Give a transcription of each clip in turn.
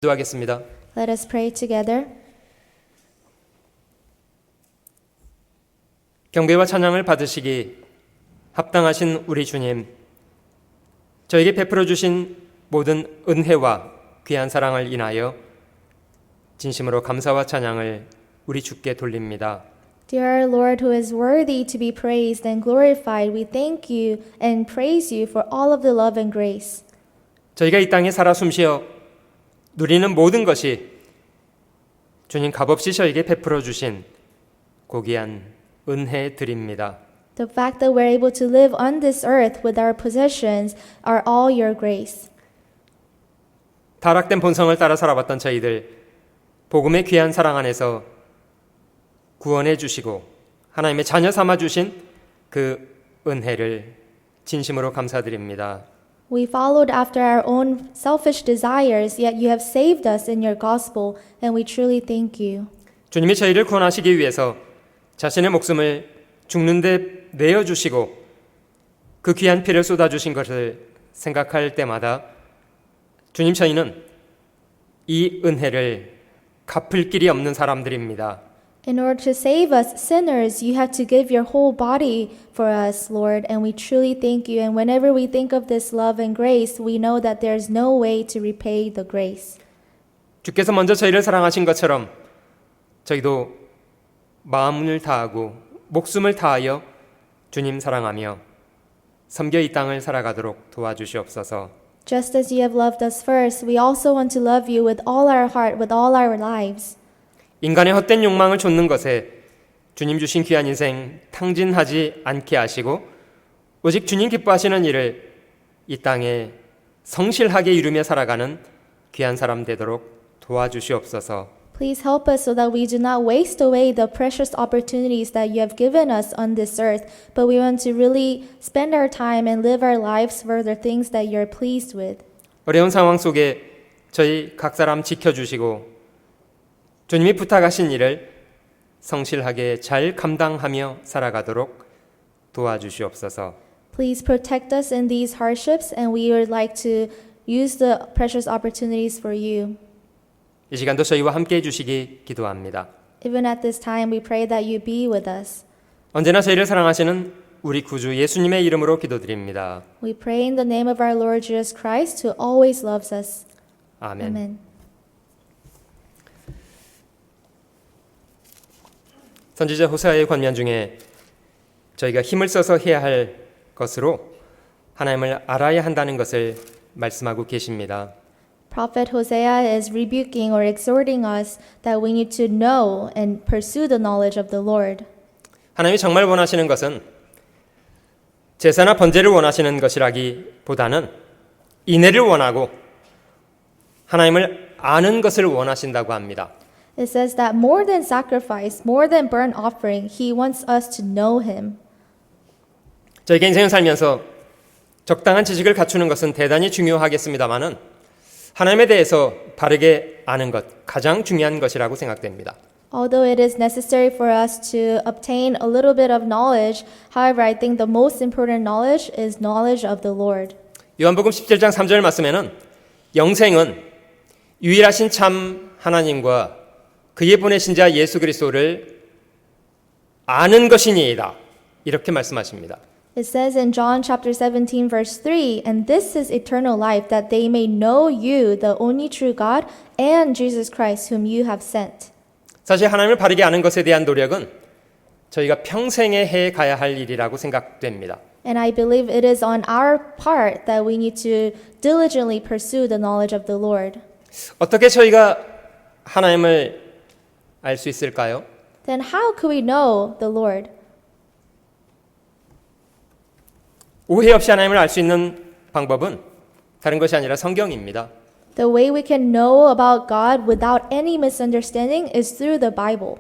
기도하겠습니다. Let us pray together. 경배와 찬양을 받으시기 합당하신 우리 주님, 저에게 베풀어 주신 모든 은혜와 귀한 사랑을 인하여 진심으로 감사와 찬양을 우리 주께 돌립니다. Dear Lord, who is worthy to be praised and glorified, we thank you and praise you for all of the love and grace. 저희가 이 땅에 살아 숨쉬어 누리는 모든 것이 주님 값없이 저에게 베풀어 주신 고귀한 은혜 드립니다. The fact that we're able to live on this earth with our possessions are all your grace. 타락된 본성을 따라 살아왔던 저희들, 복음의 귀한 사랑 안에서 구원해 주시고 하나님의 자녀 삼아 주신 그 은혜를 진심으로 감사드립니다. We followed after our own selfish desires, yet you have saved us in your gospel, and we truly thank you. 주님이 저희를 구원하시기 위해서 자신의 목숨을 죽는데 내어주시고 그 귀한 피를 쏟아주신 것을 생각할 때마다 주님, 저희는 이 은혜를 갚을 길이 없는 사람들입니다. In order to save us sinners, you had to give your whole body for us, Lord, and we truly thank you. And whenever we think of this love and grace, we know that there's no way to repay the grace. 주께서 먼저 저희를 사랑하신 것처럼 저희도 마음을 다하고 목숨을 다하여 주님 사랑하며 섬겨 이 땅을 살아가도록 도와주시옵소서. Just as you have loved us first, we also want to love you with all our heart, with all our lives. 인간의 헛된 욕망을 좇는 것에 주님 주신 귀한 인생 탕진하지 않게 하시고 오직 주님 기뻐하시는 일을 이 땅에 성실하게 이루며 살아가는 귀한 사람 되도록 도와주시옵소서. Please help us so that we do not waste away the precious opportunities that you have given us on this earth, but we want to really spend our time and live our lives for the things that you're pleased with. 어려운 상황 속에 저희 각 사람 지켜주시고 주님이 부탁하신 일을 성실하게 잘 감당하며 살아가도록 도와주시옵소서. Please protect us in these hardships, and we would like to use the precious opportunities for you. 이 시간도 저희와 함께 해주시기 기도합니다. Even at this time, we pray that you be with us. 언제나 저희를 사랑하시는 우리 구주 예수님의 이름으로 기도드립니다. We pray in the name of our Lord Jesus Christ, who always loves us. 아멘. Amen. 선지자 호세아의 권면 중에 저희가 힘을 써서 해야 할 것으로 하나님을 알아야 한다는 것을 말씀하고 계십니다. Prophet Hosea is rebuking or exhorting us that we need to know and pursue the knowledge of the Lord. 하나님이 정말 원하시는 것은 제사나 번제를 원하시는 것이라기보다는 인애를 원하고 하나님을 아는 것을 원하신다고 합니다. It says that more than sacrifice, more than burnt offering, He wants us to know Him. 저희가 인생을 살면서 적당한 지식을 갖추는 것은 대단히 중요하겠습니다마는 하나님에 대해서 바르게 아는 것, 가장 중요한 것이라고 생각됩니다. Although it is necessary for us to obtain a little bit of knowledge, however, I think the most important knowledge is knowledge of the Lord. 요한복음 17장 3절 말씀에는 영생은 유일하신 참 하나님과 그의 보내신 자 예수 그리스도를 아는 것이니이다. 이렇게 말씀하십니다. It says in John chapter 17 verse 3, and this is eternal life, that they may know you, the only true God, and Jesus Christ, whom you have sent. 사실 하나님을 바르게 아는 것에 대한 노력은 저희가 평생에 해 가야 할 일이라고 생각됩니다. And I believe it is on our part that we need to diligently pursue the knowledge of the Lord. 어떻게 저희가 하나님을 알 수 있을까요? Then how could we know the Lord? 오해 없이 하나님을 알 수 있는 방법은 다른 것이 아니라 성경입니다. The way we can know about God without any misunderstanding is through the Bible.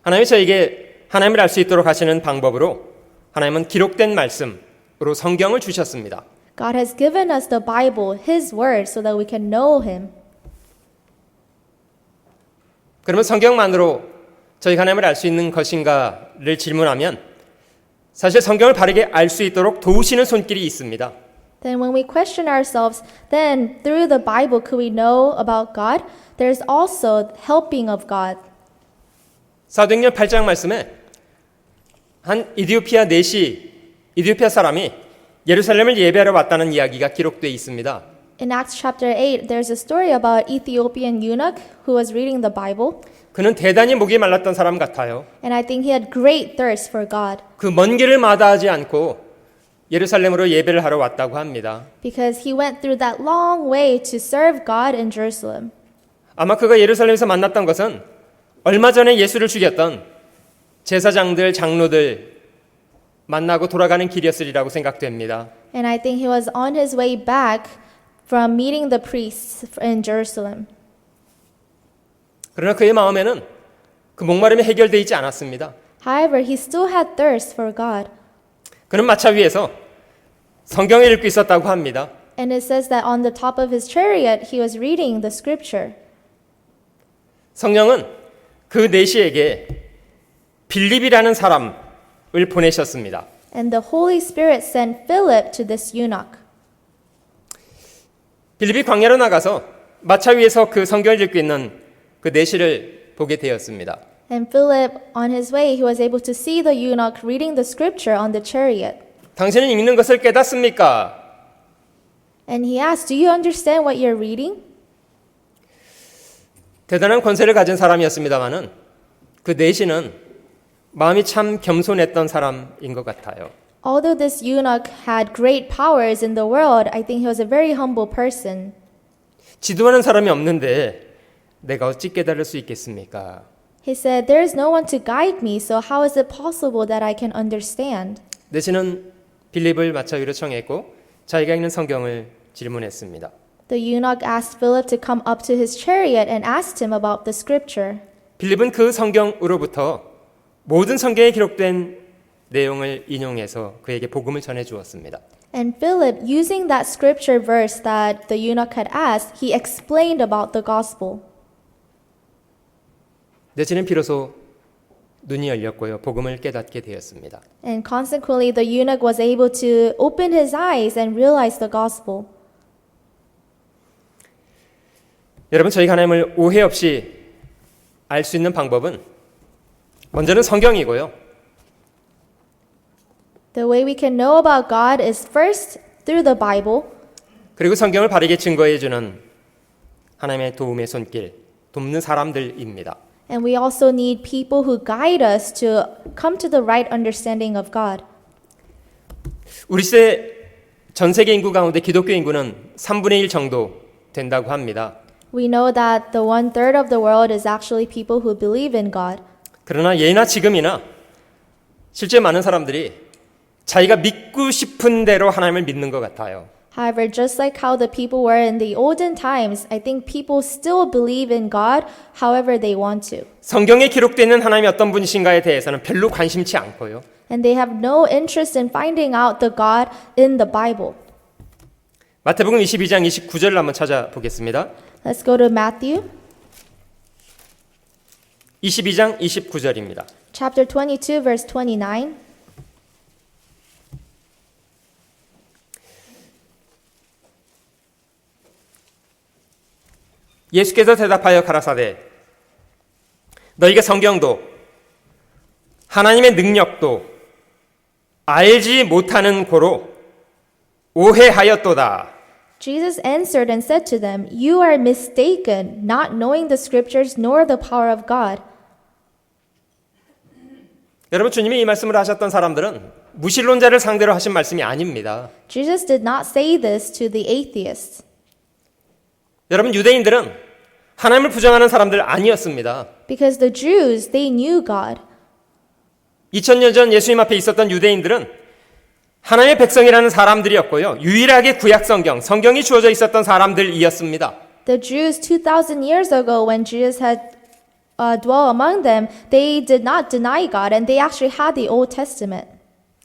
하나님이 저에게 하나님을 알 수 있도록 하시는 방법으로 하나님은 기록된 말씀으로 성경을 주셨습니다. God has given us the Bible, His Word, so that we can know Him. 그러면 성경만으로 저희가 하나님을 알 수 있는 것인가를 질문하면 사실 성경을 바르게 알 수 있도록 도우시는 손길이 있습니다. Then when we question ourselves, then through the Bible could we know about God? There's also helping of God. 사도행전 8장 말씀에 한 이디오피아 사람이 예루살렘을 예배하러 왔다는 이야기가 기록되어 있습니다. In Acts chapter 8, there's a story about Ethiopian eunuch who was reading the Bible. 그는 대단히 목이 말랐던 사람 같아요. And I think he had great thirst for God 그 먼 길을 마다하지 않고 예루살렘으로 예배를 하러 왔다고 합니다. because he went through that long way to serve God in Jerusalem. 아마 그가 예루살렘에서 만났던 것은 얼마 전에 예수를 죽였던 제사장들, 장로들 만나고 돌아가는 길이었으리라고 생각됩니다. And I think he was on his way back from meeting the priests in Jerusalem. 그러나 그의 마음에는 그 목마름이 해결되어 있지 않았습니다. However, he still had thirst for God. 그는 마차 위에서 성경을 읽고 있었다고 합니다. And it says that on the top of his chariot, he was reading the scripture. 성령은 그 내시에게 빌립이라는 사람을 보내셨습니다. And the Holy Spirit sent Philip to this eunuch. 빌립이 광야로 나가서 마차 위에서 그 성경을 읽고 있는 그 내시를 보게 되었습니다. And Philip, on his way, he was able to see the eunuch reading the scripture on the chariot. 당신은 읽는 것을 깨닫습니까? And he asked, "Do you understand what you're reading?" 대단한 권세를 가진 사람이었습니다마는 그 내시는 마음이 참 겸손했던 사람인 것 같아요. Although this eunuch had great powers in the world, I think he was a very humble person. 지도하는 사람이 없는데 내가 어찌 깨달을 수 있겠습니까? He said, "There is no one to guide me, so how is it possible that I can understand?" 내시는 빌립을 마차 위로 청했고 자기가 읽는 성경을 질문했습니다. The eunuch asked Philip to come up to his chariot and asked him about the scripture. 빌립은 그 성경으로부터 모든 성경에 기록된 내용을 인용해서 그에게 복음을 전해 주었습니다. And Philip, using that scripture verse that the eunuch had asked, he explained about the gospel. 내시는 비로소 눈이 열렸고요. 복음을 깨닫게 되었습니다. And consequently, the eunuch was able to open his eyes and realize the gospel. 여러분, 저희가 하나님을 오해 없이 알 수 있는 방법은 먼저는 성경이고요. The way we can know about God is first through the Bible, 그리고 성경을 바르게 증거해 주는 하나님의 도움의 손길, 돕는 사람들입니다. and we also need people who guide us to come to the right understanding of God. 우리 시대 전 세계 인구 가운데 기독교 인구는 3분의 1 정도 된다고 합니다. We know that the 1/3 of the world is actually people who believe in God. 그러나 예나 지금이나 실제 많은 사람들이 자기가 믿고 싶은 대로 하나님을 믿는 것 같아요. However, just like how the people were in the olden times, I think people still believe in God however they want to. 성경에 기록되어 있는 하나님이 어떤 분이신가에 대해서는 별로 관심치 않고요. And they have no interest in finding out the God in the Bible. 마태복음 22장 29절을 한번 찾아보겠습니다. Let's go to Matthew 22장 29절입니다. chapter 22, verse 29. 예수께서 대답하여 가라사대 너희가 성경도 하나님의 능력도 알지 못하는 고로 오해하였도다. Jesus answered and said to them, "You are mistaken, not knowing the scriptures nor the power of God." 여러분, 주님이 이 말씀을 하셨던 사람들은 무신론자를 상대로 하신 말씀이 아닙니다. Jesus did not say this to the atheists. 여러분, 유대인들은 하나님을 부정하는 사람들 아니었습니다. Because the Jews, they knew God. 2000년 전 예수님 앞에 있었던 유대인들은 하나님의 백성이라는 사람들이었고요. 유일하게 구약 성경이 주어져 있었던 사람들이었습니다. The Jews 2,000 years ago, when Jesus had dwelt among them, they did not deny God, and they actually had the Old Testament.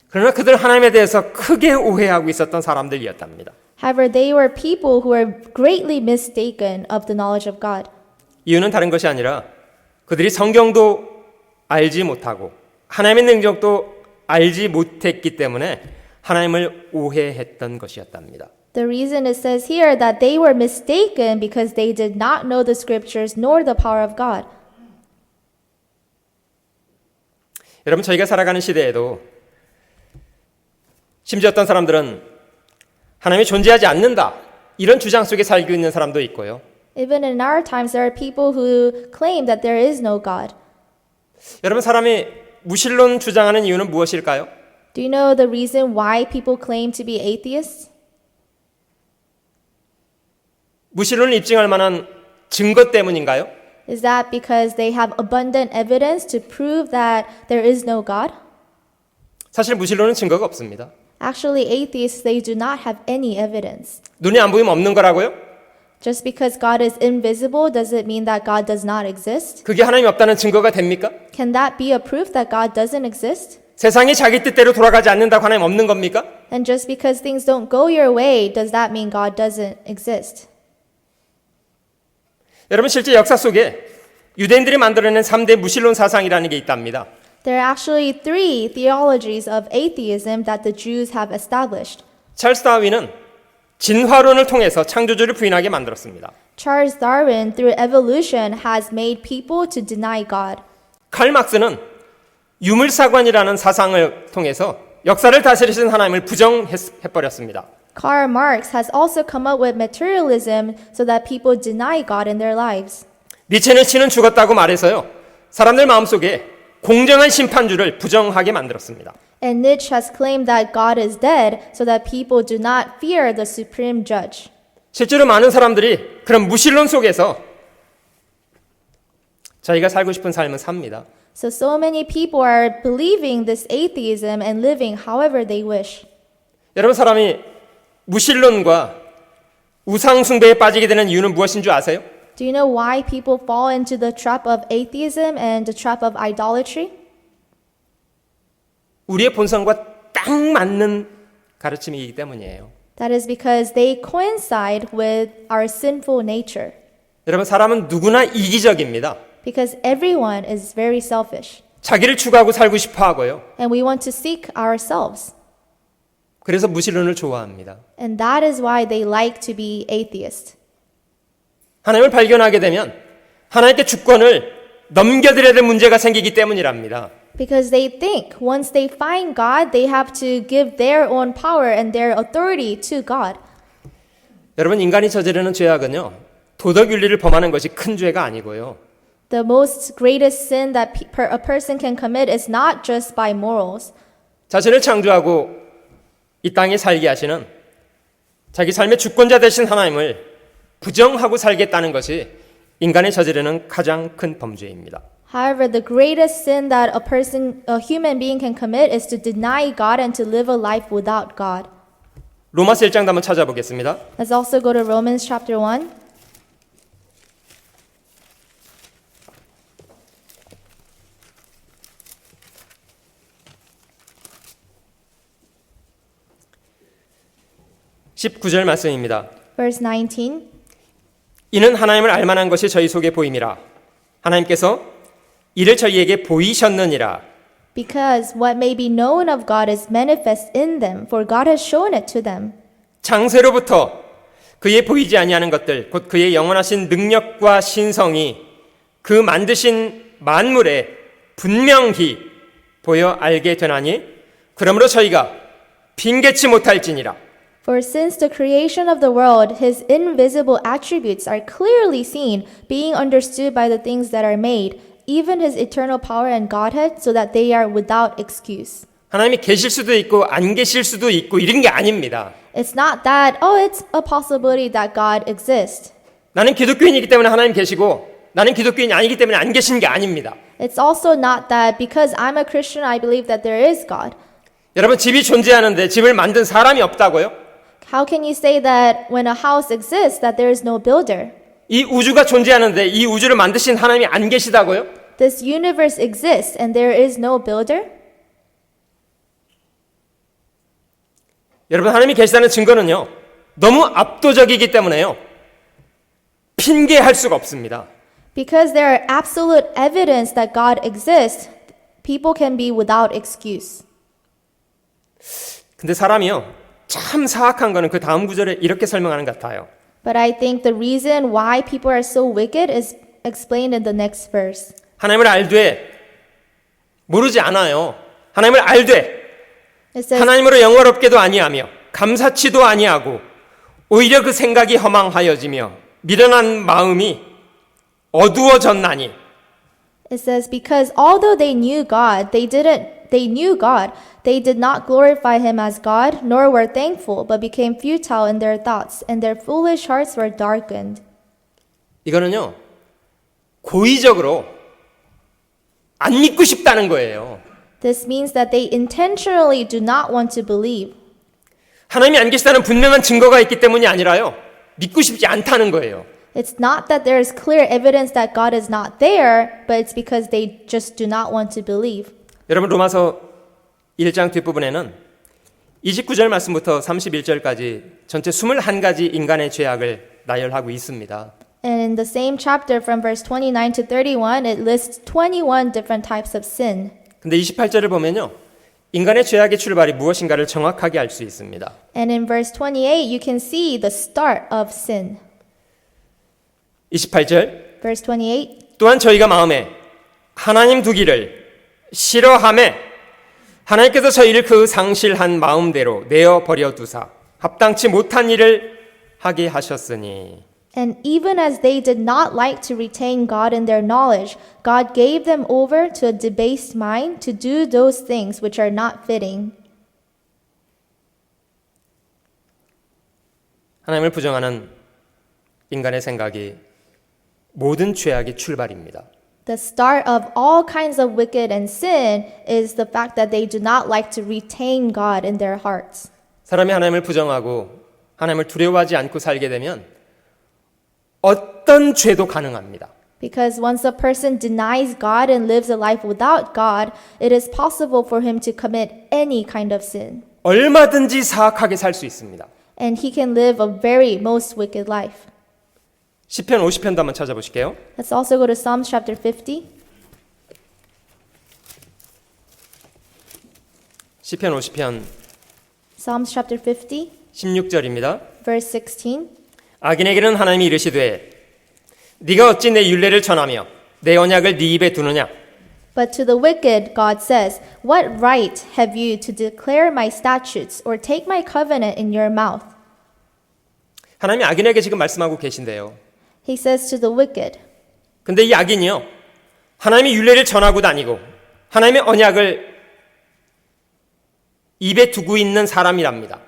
그러나 그들 하나님에 대해서 크게 오해하고 있었던 사람들이었답니다. However, they were people who were greatly mistaken of the knowledge of God. 이유는 다른 것이 아니라 그들이 성경도 알지 못하고 하나님의 능력도 알지 못했기 때문에 하나님을 오해했던 것이었답니다. The reason it says here that they were mistaken because they did not know the scriptures nor the power of God. 여러분, 저희가 살아가는 시대에도 심지어 어떤 사람들은 하나님이 존재하지 않는다, 이런 주장 속에 살고 있는 사람도 있고요. Even in our times, there are people who claim that there is no God. 여러분, 사람이 무신론 주장하는 이유는 무엇일까요? Do you know the reason why people claim to be atheists? 무신론을 입증할 만한 증거 때문인가요? Is that because they have abundant evidence to prove that there is no God? 사실 무신론은 증거가 없습니다. Actually, atheists, they do not have any evidence. 눈이 안 보이면 없는 거라고요? Just because God is invisible, does it mean that God does not exist? 그게 하나님이 없다는 증거가 됩니까? Can that be a proof that God doesn't exist? 세상이 자기 뜻대로 돌아가지 않는다고 하나님 없는 겁니까? And just because things don't go your way, does that mean God doesn't exist? 여러분, 실제 역사 속에 유대인들이 만들어낸 3대 무신론 사상이라는 게 있답니다. There are actually 3 theologies of atheism that the Jews have established. 찰스 다윈은 진화론을 통해서 창조주를 부인하게 만들었습니다. Charles Darwin, through evolution, has made people to deny God. 칼 막스는 유물사관이라는 사상을 통해서 역사를 다스리신 하나님을 부정해버렸습니다. Karl Marx has also come up with materialism so that people deny God in their lives. 니체는 신은 죽었다고 말해서요, 사람들 마음속에 공정한 심판주를 부정하게 만들었습니다. And Nietzsche has claimed that God is dead so that people do not fear the supreme judge. 실제로 많은 사람들이 그런 무신론 속에서 자기가 살고 싶은 삶을 삽니다. So many people are believing this atheism and living however they wish. 여러분, 사람이 무신론과 우상숭배에 빠지게 되는 이유는 무엇인 줄 아세요? Do you know why people fall into the trap of atheism and the trap of idolatry? 우리의 본성과 딱 맞는 가르침이기 때문이에요. That is because they coincide with our sinful nature. 여러분, 사람은 누구나 이기적입니다. Because everyone is very selfish. 자기를 추구하고 살고 싶어 하고요. And we want to seek ourselves. 그래서 무신론을 좋아합니다. And that is why they like to be atheist. 하나님을 발견하게 되면 하나님께 주권을 넘겨드려야 될 문제가 생기기 때문이랍니다. Because they think once they find God, they have to give their own power and their authority to God. 여러분, 인간이 저지르는 죄악은요, 도덕 윤리를 범하는 것이 큰 죄가 아니고요. The most greatest sin that a person can commit is not just by morals. 자신을 창조하고 이 땅에 살게 하시는 자기 삶의 주권자 되신 하나님을 부정하고 살겠다는 것이 인간이 저지르는 가장 큰 범죄입니다. However, the greatest sin that a human being can commit is to deny God and to live a life without God. 로마서 1장 한번 찾아보겠습니다. Let's also go to Romans chapter 1. (19절) 말씀입니다. Verse 19. 이는 하나님을 알만한 것이 저희 속에 보임이라. 하나님께서 이를 저희에게 보이셨느니라. Because what may be known of God is manifest in them, for God has shown it to them. 창세로부터 그의 보이지 아니하는 것들, 곧 그의 영원하신 능력과 신성이 그 만드신 만물에 분명히 보여 알게 되나니, 그러므로 저희가 빙계치 못할지니라. For since the creation of the world, his invisible attributes are clearly seen, being understood by the things that are made, even his eternal power and Godhead, so that they are without excuse. 하나님이 계실 수도 있고 안 계실 수도 있고 이런 게 아닙니다. It's not that, it's a possibility that God exists. 나는 기독교인이기 때문에 하나님 계시고 나는 기독교인이 아니기 때문에 안 계신 게 아닙니다. It's also not that because I'm a Christian, I believe that there is God. 여러분, 집이 존재하는데 집을 만든 사람이 없다고요? How can you say that when a house exists that there is no builder? 이 우주가 존재하는데 이 우주를 만드신 하나님이 안 계시다고요? This universe exists and there is no builder? 여러분, 하나님이 계시다는 증거는요, 너무 압도적이기 때문에요, 핑계할 수가 없습니다. Because there are absolute evidence that God exists, people can be without excuse. 근데 사람이요, 참 사악한 거는 그 다음 구절에 이렇게 설명하는 것 같아요. But I think the reason why people are so wicked is explained in the next verse. 하나님을 알되 모르지 않아요. 하나님을 알되 It says, 하나님으로 영화롭게도 아니하며 감사치도 아니하고 오히려 그 생각이 허망하여지며 미련한 마음이 어두워졌나니. It says, because although they knew God, they did not glorify him as God, nor were thankful, but became futile in their thoughts, and their foolish hearts were darkened. 이거는요, 고의적으로 안 믿고 싶다는 거예요. This means that they intentionally do not want to believe. 하나님이 안 계시다는 분명한 증거가 있기 때문이 아니라요, 믿고 싶지 않다는 거예요. It's not that there is clear evidence that God is not there, but it's because they just do not want to believe. 여러분, 로마서 1장 뒷부분에는 29절 말씀부터 31절까지 전체 21가지 인간의 죄악을 나열하고 있습니다. And in the same chapter from verse 29 to 31, it lists 21 different types of sin. 근데 28절을 보면요, 인간의 죄악의 출발이 무엇인가를 정확하게 알 수 있습니다. And in verse 28, you can see the start of sin. 28절, Verse 28, 또한 저희가 마음에 하나님 두기를 싫어하매 하나님께서 저희를 그 상실한 마음대로 내어버려 두사 합당치 못한 일을 하게 하셨으니. and even as they did not like to retain God in their knowledge, God gave them over to a debased mind to do those things which are not fitting. 하나님을 부정하는 인간의 생각이 모든 죄악의 출발입니다. The start of all kinds of wicked and sin is the fact that they do not like to retain God in their hearts. 사람이 하나님을 부정하고 하나님을 두려워하지 않고 살게 되면 어떤 죄도 가능합니다. Because once a person denies God and lives a life without God, it is possible for him to commit any kind of sin. 얼마든지 사악하게 살 수 있습니다. And he can live a very most wicked life. 시편 50편도 한번 찾아보실게요. Let's also go to Psalms chapter 50. 시편 50편 Psalms chapter 50, 16절입니다. verse 16. 악인에게는 하나님이 이르시되 네가 어찌 내 율례를 전하며 내 언약을 네 입에 두느냐. But to the wicked, God says, what right have you to declare my statutes or take my covenant in your mouth? 하나님이 악인에게 지금 말씀하고 계신데요. He says to the wicked. 근데 이 악인이요, 하나님의 율례를 전하고 다니고 하나님의 언약을 입에 두고 있는 사람이랍니다.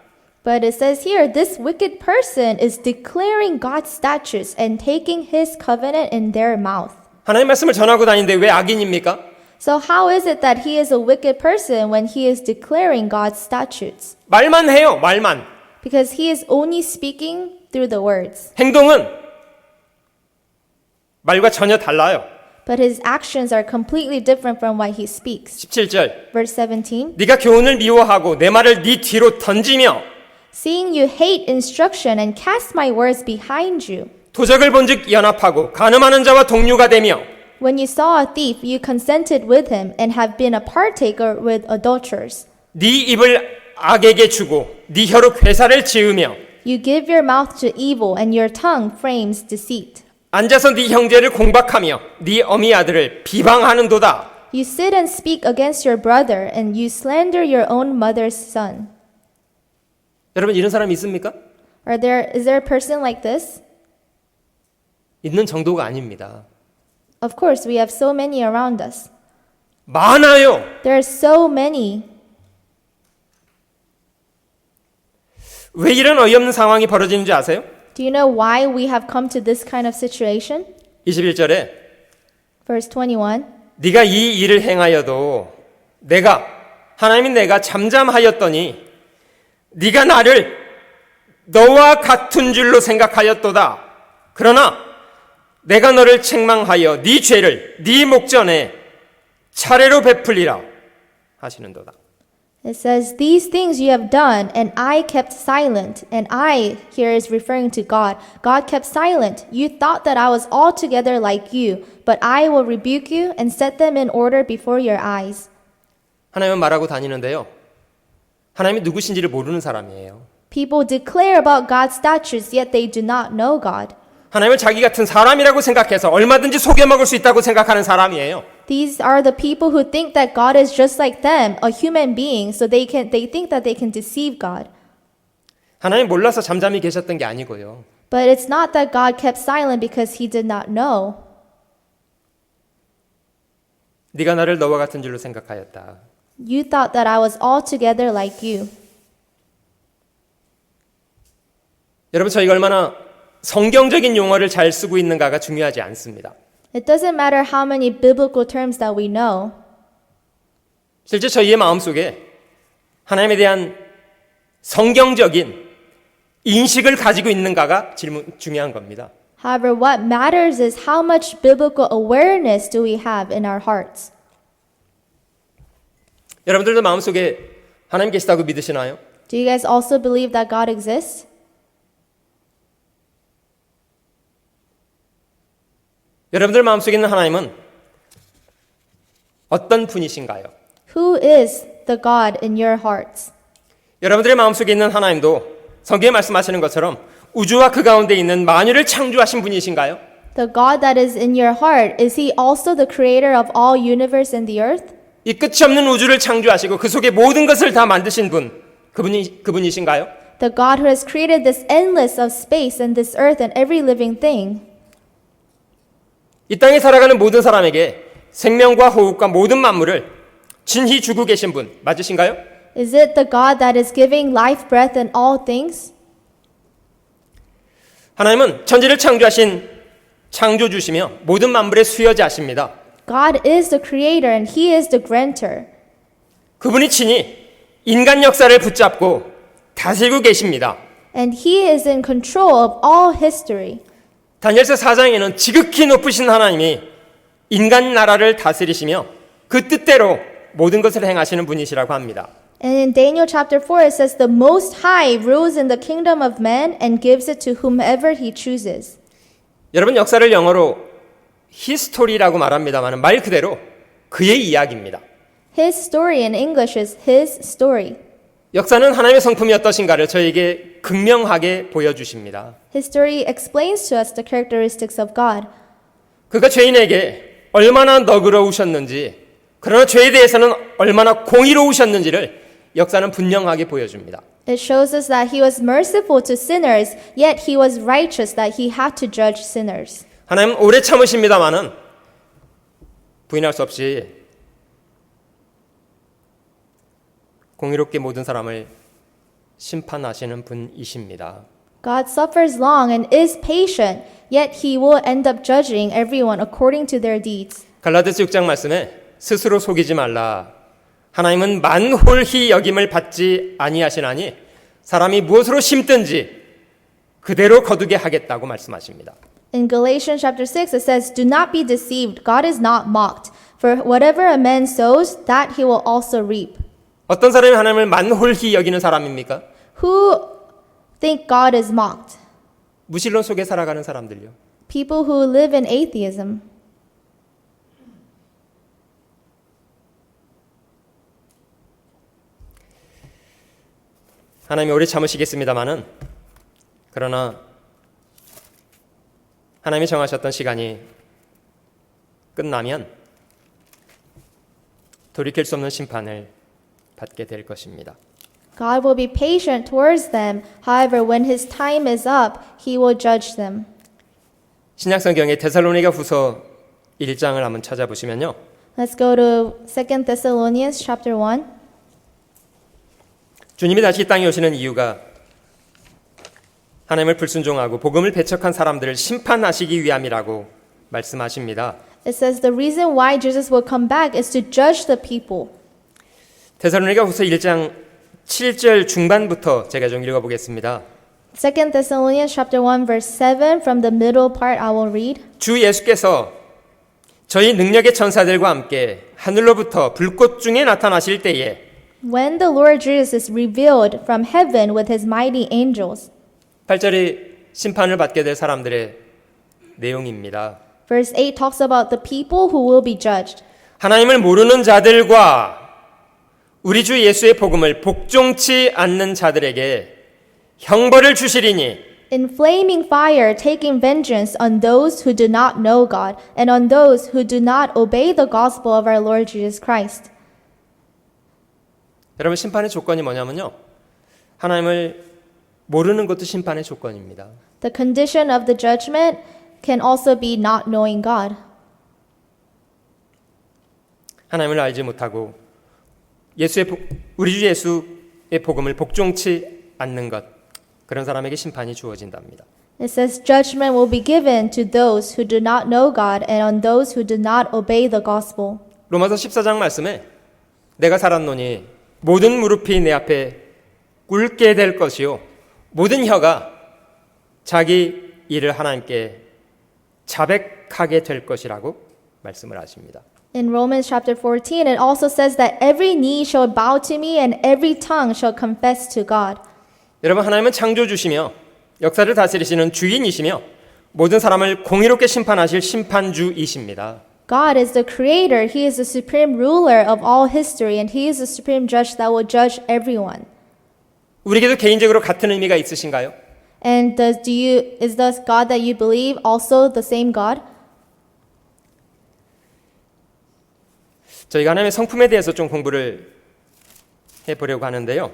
But it says here, this wicked person is declaring God's statutes and taking his covenant in their mouth. 하나님 말씀을 전하고 다니는데 왜 악인입니까? So how is it that he is a wicked person when he is declaring God's statutes? 말만 해요, 말만. Because he is only speaking through the words. 행동은 말과 전혀 달라요. But his actions are completely different from what he speaks. 17절. Verse 17. 네가 교훈을 미워하고 내 말을 네 뒤로 던지며 Seeing you hate instruction and cast my words behind you. 도적을 본즉 연합하고 간음하는 자와 동료가 되며 When you saw a thief, you consented with him and have been a partaker with adulterers. 네 입을 악에게 주고 네 혀로 괴사를 지으며 You give your mouth to evil and your tongue frames deceit. 앉아서 네 형제를 공박하며 네 어미 아들을 비방하는도다. You sit and speak against your brother and you slander your own mother's son. 여러분, 이런 사람 있습니까? Is there a person like this? 있는 정도가 아닙니다. Of course, we have so many around us. 많아요. There are so many. 왜 이런 어이없는 상황이 벌어지는지 아세요? Do you know why we have come to this kind of situation? 21절에 Verse 21. 네가 이 일을 행하여도 하나님인 내가 잠잠하였더니 네가 나를 너와 같은 줄로 생각하였도다. 그러나 내가 너를 책망하여 네 죄를 네 목전에 차례로 베풀리라 하시는도다. It says, these things you have done, and I kept silent. And I, here is referring to God. God kept silent. You thought that I was altogether like you, but I will rebuke you and set them in order before your eyes. 하나님은 말하고 다니는데요. 하나님이 누구신지를 모르는 사람이에요. People declare about God's statutes, yet they do not know God. 하나님을 자기 같은 사람이라고 생각해서 얼마든지 속여먹을 수 있다고 생각하는 사람이에요. These are the people who think that God is just like them, a human being, so they think that they can deceive God. 하나님 몰라서 잠잠히 계셨던 게 아니고요. But it's not that God kept silent because he did not know. 네가 나를 너와 같은 줄로 생각하였다. You thought that I was altogether like you. 여러분, 저희가 얼마나 성경적인 용어를 잘 쓰고 있는가가 중요하지 않습니다. It doesn't matter how many biblical terms that we know. 실제 저희의 마음속에 하나님에 대한 성경적인 인식을 가지고 있는가가 중요한 겁니다. However, what matters is how much biblical awareness do we have in our hearts. 여러분들도 마음속에 하나님 계시다고 믿으시나요? Do you guys also believe that God exists? 여러분들 마음속에 있는 하나님은 어떤 분이신가요? Who is the God in your hearts? 여러분들의 마음속에 있는 하나님도 성경에 말씀하시는 것처럼 우주와 그 가운데 있는 만유를 창조하신 분이신가요? The God that is in your heart, is he also the creator of all universe and the earth? 이 끝이 없는 우주를 창조하시고 그 속에 모든 것을 다 만드신 분, 그분이신가요? The God who has created this endless of space and this earth and every living thing. 이 땅에 살아가는 모든 사람에게 생명과 호흡과 모든 만물을 진히 주고 계신 분 맞으신가요? Is it the God that is giving life, breath, and all things? 하나님은 천지를 창조하신 창조주시며 모든 만물의 수여자십니다. God is the creator and he is the grantor. 그분이 친히 인간 역사를 붙잡고 다스리고 계십니다. And he is in control of all history. 다니엘서 4장에는 지극히 높으신 하나님이 인간 나라를 다스리시며 그 뜻대로 모든 것을 행하시는 분이시라고 합니다. And in Daniel chapter 4 it says the Most High rules in the kingdom of man and gives it to whomever he chooses. 여러분 역사를 영어로 history라고 말합니다만 말 그대로 그의 이야기입니다. His story in English is his story. 역사는 하나님의 성품이 어떠신가를 저에게 극명하게 보여주십니다. History explains to us the characteristics of God. 그가 죄인에게 얼마나 너그러우셨는지 그러나 죄에 대해서는 얼마나 공의로우셨는지를 역사는 분명하게 보여줍니다. It shows us that he was merciful to sinners, yet he was righteous that he had to judge sinners. 하나님은 오래 참으십니다마는 부인할 수 없이 공의롭게 모든 사람을 심판하시는 분이십니다. God suffers long and is patient, yet he will end up judging everyone according to their deeds. 갈라디아서 6장 말씀에 스스로 속이지 말라. 하나님은 만홀히 여김을 받지 아니하시나니 사람이 무엇으로 심든지 그대로 거두게 하겠다고 말씀하십니다. In Galatians chapter 6 it says, "Do not be deceived, God is not mocked. For whatever a man sows, that he will also reap." 어떤 사람이 하나님을 만홀히 여기는 사람입니까? Who think God is mocked? 무신론 속에 살아가는 사람들요. People who live in atheism. 하나님이 오래 참으시겠습니다마는 그러나 하나님이 정하셨던 시간이 끝나면 돌이킬 수 없는 심판을 받게 될 것입니다. God will be patient towards them. However, when his time is up, he will judge them. 신약 성경의 데살로니가 후서 1장을 한번 찾아보시면요. Let's go to 2 Thessalonians chapter 1. 주님이 다시 이 땅에 오시는 이유가 하나님을 불순종하고 복음을 배척한 사람들을 심판하시기 위함이라고 말씀하십니다. It says the reason why Jesus will come back is to judge the people. 데살로니가 후서 1장 7절 중반부터 제가 좀 읽어보겠습니다. 2 Thessalonians chapter 1 verse 7 from the middle part I will read. 주 예수께서 저희 능력의 천사들과 함께 하늘로부터 불꽃 중에 나타나실 때에 When the Lord Jesus is revealed from heaven with his mighty angels. 8절이 심판을 받게 될 사람들의 내용입니다. Verse 8 talks about the people who will be judged. 하나님을 모르는 자들과 우리 주 예수의 복음을 복종치 않는 자들에게 형벌을 주시리니 In flaming fire, taking vengeance on those who do not know God and on those who do not obey the gospel of our Lord Jesus Christ. 여러분, 심판의 조건이 뭐냐면요, 하나님을 모르는 것도 심판의 조건입니다. The condition of the judgment can also be not knowing God. 하나님을 알지 못하고 우리 주 예수의 복음을 복종치 않는 것, 그런 사람에게 심판이 주어진답니다. It says judgment will be given to those who do not know God and on those who do not obey the gospel. 로마서 14장 말씀에 내가 살았노니 모든 무릎이 내 앞에 꿇게 될 것이요 모든 혀가 자기 일을 하나님께 자백하게 될 것이라고 말씀을 하십니다. In Romans chapter 14, it also says that every knee shall bow to me and every tongue shall confess to God. 여러분, 하나님은 창조주시며 역사를 다스리시는 주인이시며 모든 사람을 공의롭게 심판하실 심판주이십니다. God is the creator. He is the supreme ruler of all history and he is the supreme judge that will judge everyone. 우리에게도 개인적으로 같은 의미가 있으신가요? And is the God that you believe also the same God? 저희가 하나님의 성품에 대해서 좀 공부를 해보려고 하는데요.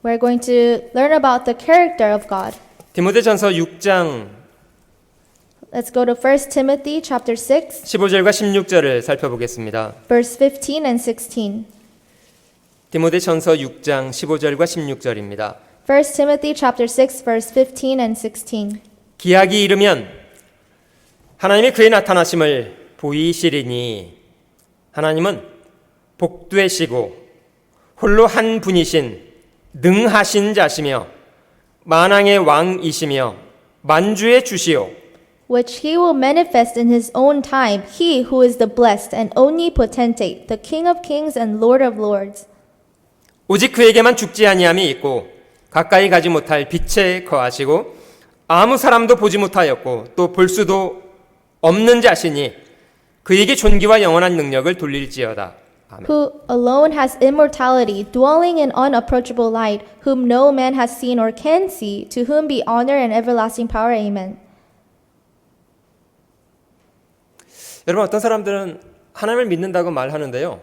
We're going to learn about the character of God. 디모데전서 6장 Let's go to 1 Timothy chapter 6, 15절과 16절을 살펴보겠습니다. verse 15 and 16. 디모데전서 6장 15절과 16절입니다. 1 Timothy chapter 6, verse 15 and 16. 기약이 이르면 하나님이 그의 나타나심을 보이시리니 하나님은 복되시고 홀로 한 분이신 능하신 자시며 만왕의 왕이시며 만주의 주시오 Which he will manifest in his own time, he who is the blessed and omnipotentate, the King of kings and Lord of lords. 오직 그에게만 죽지 아니함이 있고 가까이 가지 못할 빛에 거하시고 아무 사람도 보지 못하였고 또 볼 수도 없는 자시니 그에게 존귀와 영원한 능력을 돌릴지어다. 아멘. Who alone has immortality, dwelling in unapproachable light, whom no man has seen or can see, to whom be honor and everlasting power. Amen. 여러분, 어떤 사람들은 하나님을 믿는다고 말하는데요,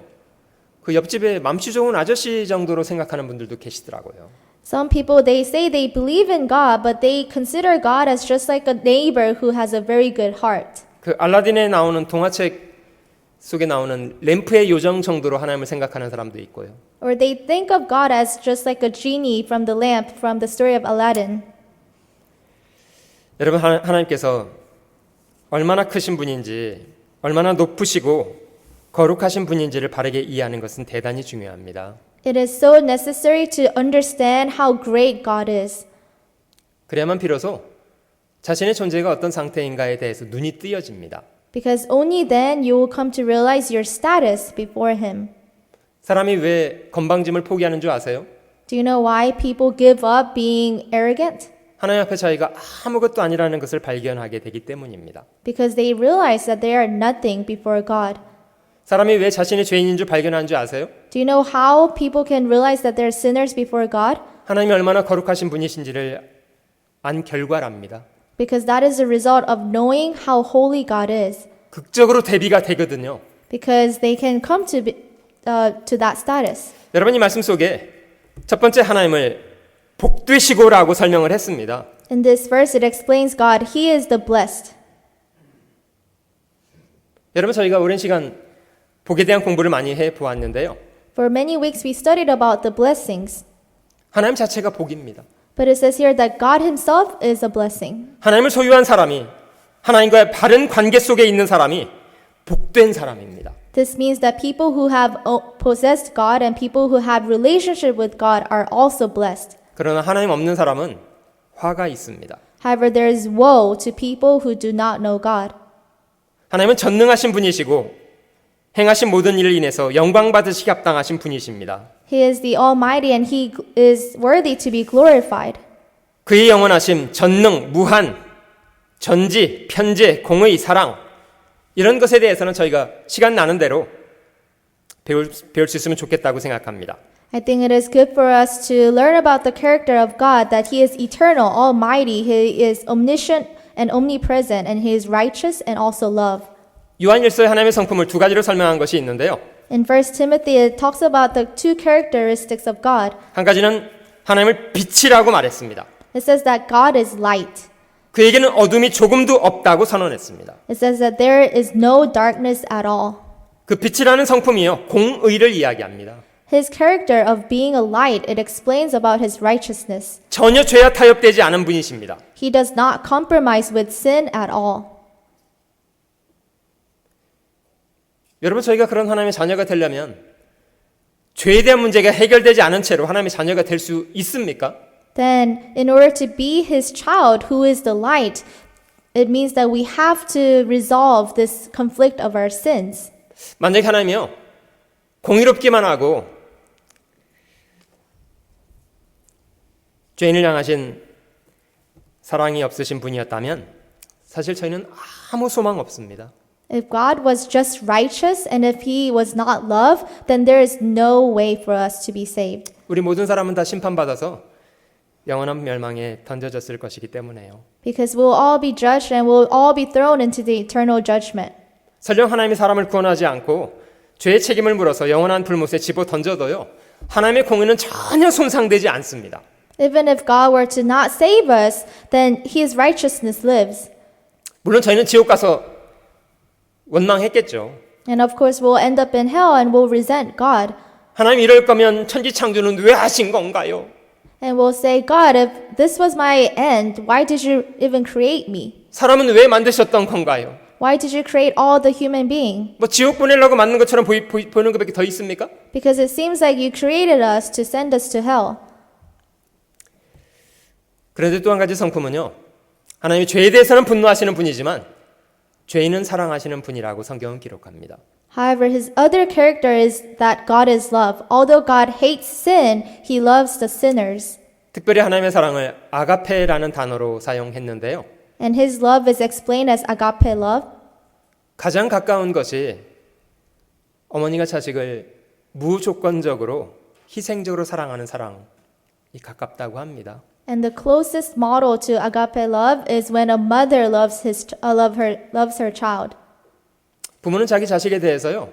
그 옆집에 맘씨 좋은 아저씨 정도로 생각하는 분들도 계시더라고요. Some people, they say they believe in God, but they consider God as just like a neighbor who has a very good heart. 그 알라딘에 나오는 동화책 속에 나오는 램프의 요정 정도로 하나님을 생각하는 사람도 있고요. Or they think of God as just like a genie from the lamp from the story of Aladdin. 여러분, 하나님께서 얼마나 크신 분인지, 얼마나 높으시고 거룩하신 분인지를 바르게 이해하는 것은 대단히 중요합니다. It is so necessary to understand how great God is. 그래야만 비로소 자신의 존재가 어떤 상태인가에 대해서 눈이 뜨여집니다. Because only then you will come to realize your status before Him. 사람이 왜 건방짐을 포기하는 줄 아세요? Do you know why people give up being arrogant? 하나님 앞에 자기가 아무것도 아니라는 것을 발견하게 되기 때문입니다. Because they realize that they are nothing before God. 사람이 왜 자신이 죄인인 줄 발견하는 줄 아세요? Do you know how people can realize that they're sinners before God? 하나님이 얼마나 거룩하신 분이신지를 안 결과랍니다. Because that is the result of knowing how holy God is. 극적으로 대비가 되거든요. Because they can come to that status. 여러분, 이 말씀 속에 첫 번째 하나님을 복되시고라고 설명을 했습니다. In this verse, it explains God. He is the blessed. 여러분, 저희가 오랜 시간 복에 대한 공부를 많이 해 보았는데요. For many weeks, we studied about the blessings. 하나님 자체가 복입니다. But it says here that God Himself is a blessing. 하나님을 소유한 사람이, 하나님과의 바른 관계 속에 있는 사람이 복된 사람입니다. This means that people who have possessed God and people who have relationship with God are also blessed. 그러나 하나님 없는 사람은 화가 있습니다. However, there is woe to people who do not know God. 하나님은 전능하신 분이시고 행하신 모든 일을 인해서 영광 받으시기 합당하신 분이십니다. He is the Almighty and He is worthy to be glorified. 그의 영원하심, 전능, 무한, 전지, 편재, 공의, 사랑, 이런 것에 대해서는 저희가 시간 나는 대로 배울 수 있으면 좋겠다고 생각합니다. I think it is good for us to learn about the character of God, that He is eternal, almighty, He is omniscient and omnipresent, and He is righteous and also love. 요한일서에 하나님의 성품을 두 가지로 설명한 것이 있는데요. In 1 Timothy, it talks about the two characteristics of God. 한 가지는 하나님을 빛이라고 말했습니다. It says that God is light. 그에게는 어둠이 조금도 없다고 선언했습니다. It says that there is no darkness at all. 그 빛이라는 성품이요, 공의를 이야기합니다. His character of being a light, it explains about His righteousness. 전혀 죄와 타협되지 않은 분이십니다. He does not compromise with sin at all. 여러분, 저희가 그런 하나님의 자녀가 되려면 죄에 대한 문제가 해결되지 않은 채로 하나님의 자녀가 될 수 있습니까? Then, in order to be His child, who is the light, it means that we have to resolve this conflict of our sins. 만약에 하나님이요, 공의롭기만 하고 죄인을 향하신 사랑이 없으신 분이었다면 사실 저희는 아무 소망 없습니다. If God was just righteous and if He was not love, then there is no way for us to be saved. 우리 모든 사람은 다 심판받아서 영원한 멸망에 던져졌을 것이기 때문에요. Because we'll all be judged and we'll all be thrown into the eternal judgment. 설령 하나님이 사람을 구원하지 않고 죄의 책임을 물어서 영원한 불못에 집어 던져도요, 하나님의 공의는 전혀 손상되지 않습니다. Even if God were to not save us, then His righteousness lives. 물론 저희는 지옥 가서 원망했겠죠. And of course, we'll end up in hell and we'll resent God. 하나님 이럴 거면 천지창조는 왜 하신 건가요? And we'll say, God, if this was my end, why did you even create me? 사람은 왜 만드셨던 건가요? Why did you create all the human being? 뭐 지옥 보내려고 만든 것처럼 보이는 것밖에 더 있습니까? Because it seems like you created us to send us to hell. 그런데 또 한 가지 성품은요, 하나님이 죄에 대해서는 분노하시는 분이지만 죄인은 사랑하시는 분이라고 성경은 기록합니다. However, His other character is that God is love. Although God hates sin, He loves the sinners. 특별히 하나님의 사랑을 아가페라는 단어로 사용했는데요. And His love is explained as agape love. 가장 가까운 것이 어머니가 자식을 무조건적으로 희생적으로 사랑하는 사랑이 가깝다고 합니다. And the closest model to agape love is when a mother loves her child. 부모는 자기 자식에 대해서요,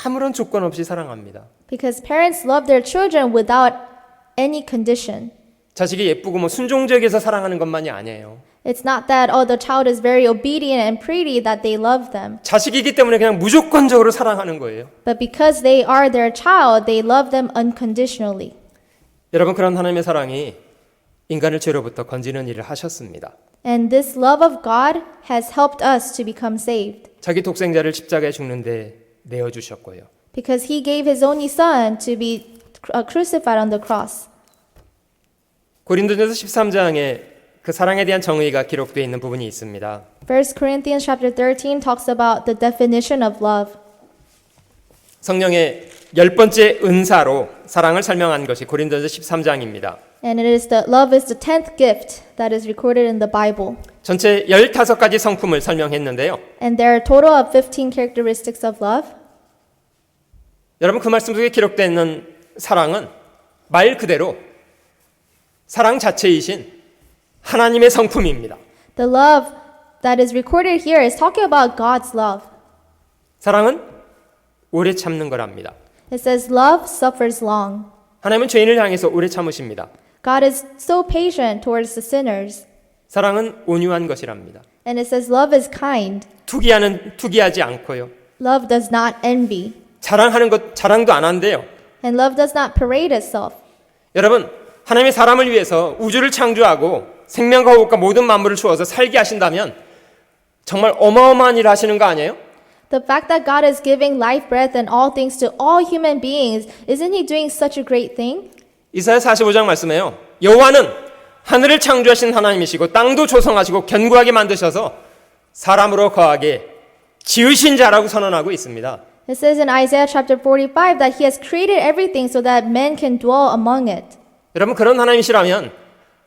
아무런 조건 없이 사랑합니다. Because parents love their children without any condition. 자식이 예쁘고 뭐 순종적이어서 사랑하는 것만이 아니에요. It's not that, oh, the child is very obedient and pretty that they love them. 자식이기 때문에 그냥 무조건적으로 사랑하는 거예요. But because they are their child, they love them unconditionally. 여러분, 그런 하나님의 사랑이 인간을 죄로부터 건지는 일을 하셨습니다. And this love of God has helped us to become saved. 자기 독생자를 십자가에 죽는데 내어주셨고요. Because He gave His only Son to be crucified on the cross. 고린도전서 13장에 그 사랑에 대한 정의가 기록되어 있는 부분이 있습니다. 1 Corinthians chapter 13 talks about the definition of love. 성령의 10번째 은사로 사랑을 설명한 것이 고린도전서 13장입니다. And it is love is the 10th gift that is recorded in the Bible. 전체 15가지 성품을 설명했는데요. And there are a total of 15 characteristics of love. 여러분, 그 말씀 속에 기록되어 있는 사랑은 말 그대로 사랑 자체이신 하나님의 성품입니다. The love that is recorded here is talking about God's love. 사랑은 오래 참는 거랍니다. It says love suffers long. 하나님은 죄인을 향해서 오래 참으십니다. God is so patient towards the sinners. 사랑은 온유한 것이랍니다. And it says love is kind. 투기하지 않고요. Love does not envy. 자랑도 안 한대요. And love does not parade itself. 여러분, 하나님의 사람을 위해서 우주를 창조하고 생명과 호흡과 모든 만물을 주어서 살게 하신다면 정말 어마어마한 일을 하시는 거 아니에요? The fact that God is giving life, breath, and all things to all human beings, isn't He doing such a great thing? 이사야 45장 말씀에요. 여호와는 하늘을 창조하신 하나님이시고 땅도 조성하시고 견고하게 만드셔서 사람으로 거하게 지으신 자라고 선언하고 있습니다. It says in Isaiah chapter 45 that He has created everything so that men can dwell among it. 여러분, 그런 하나님이시라면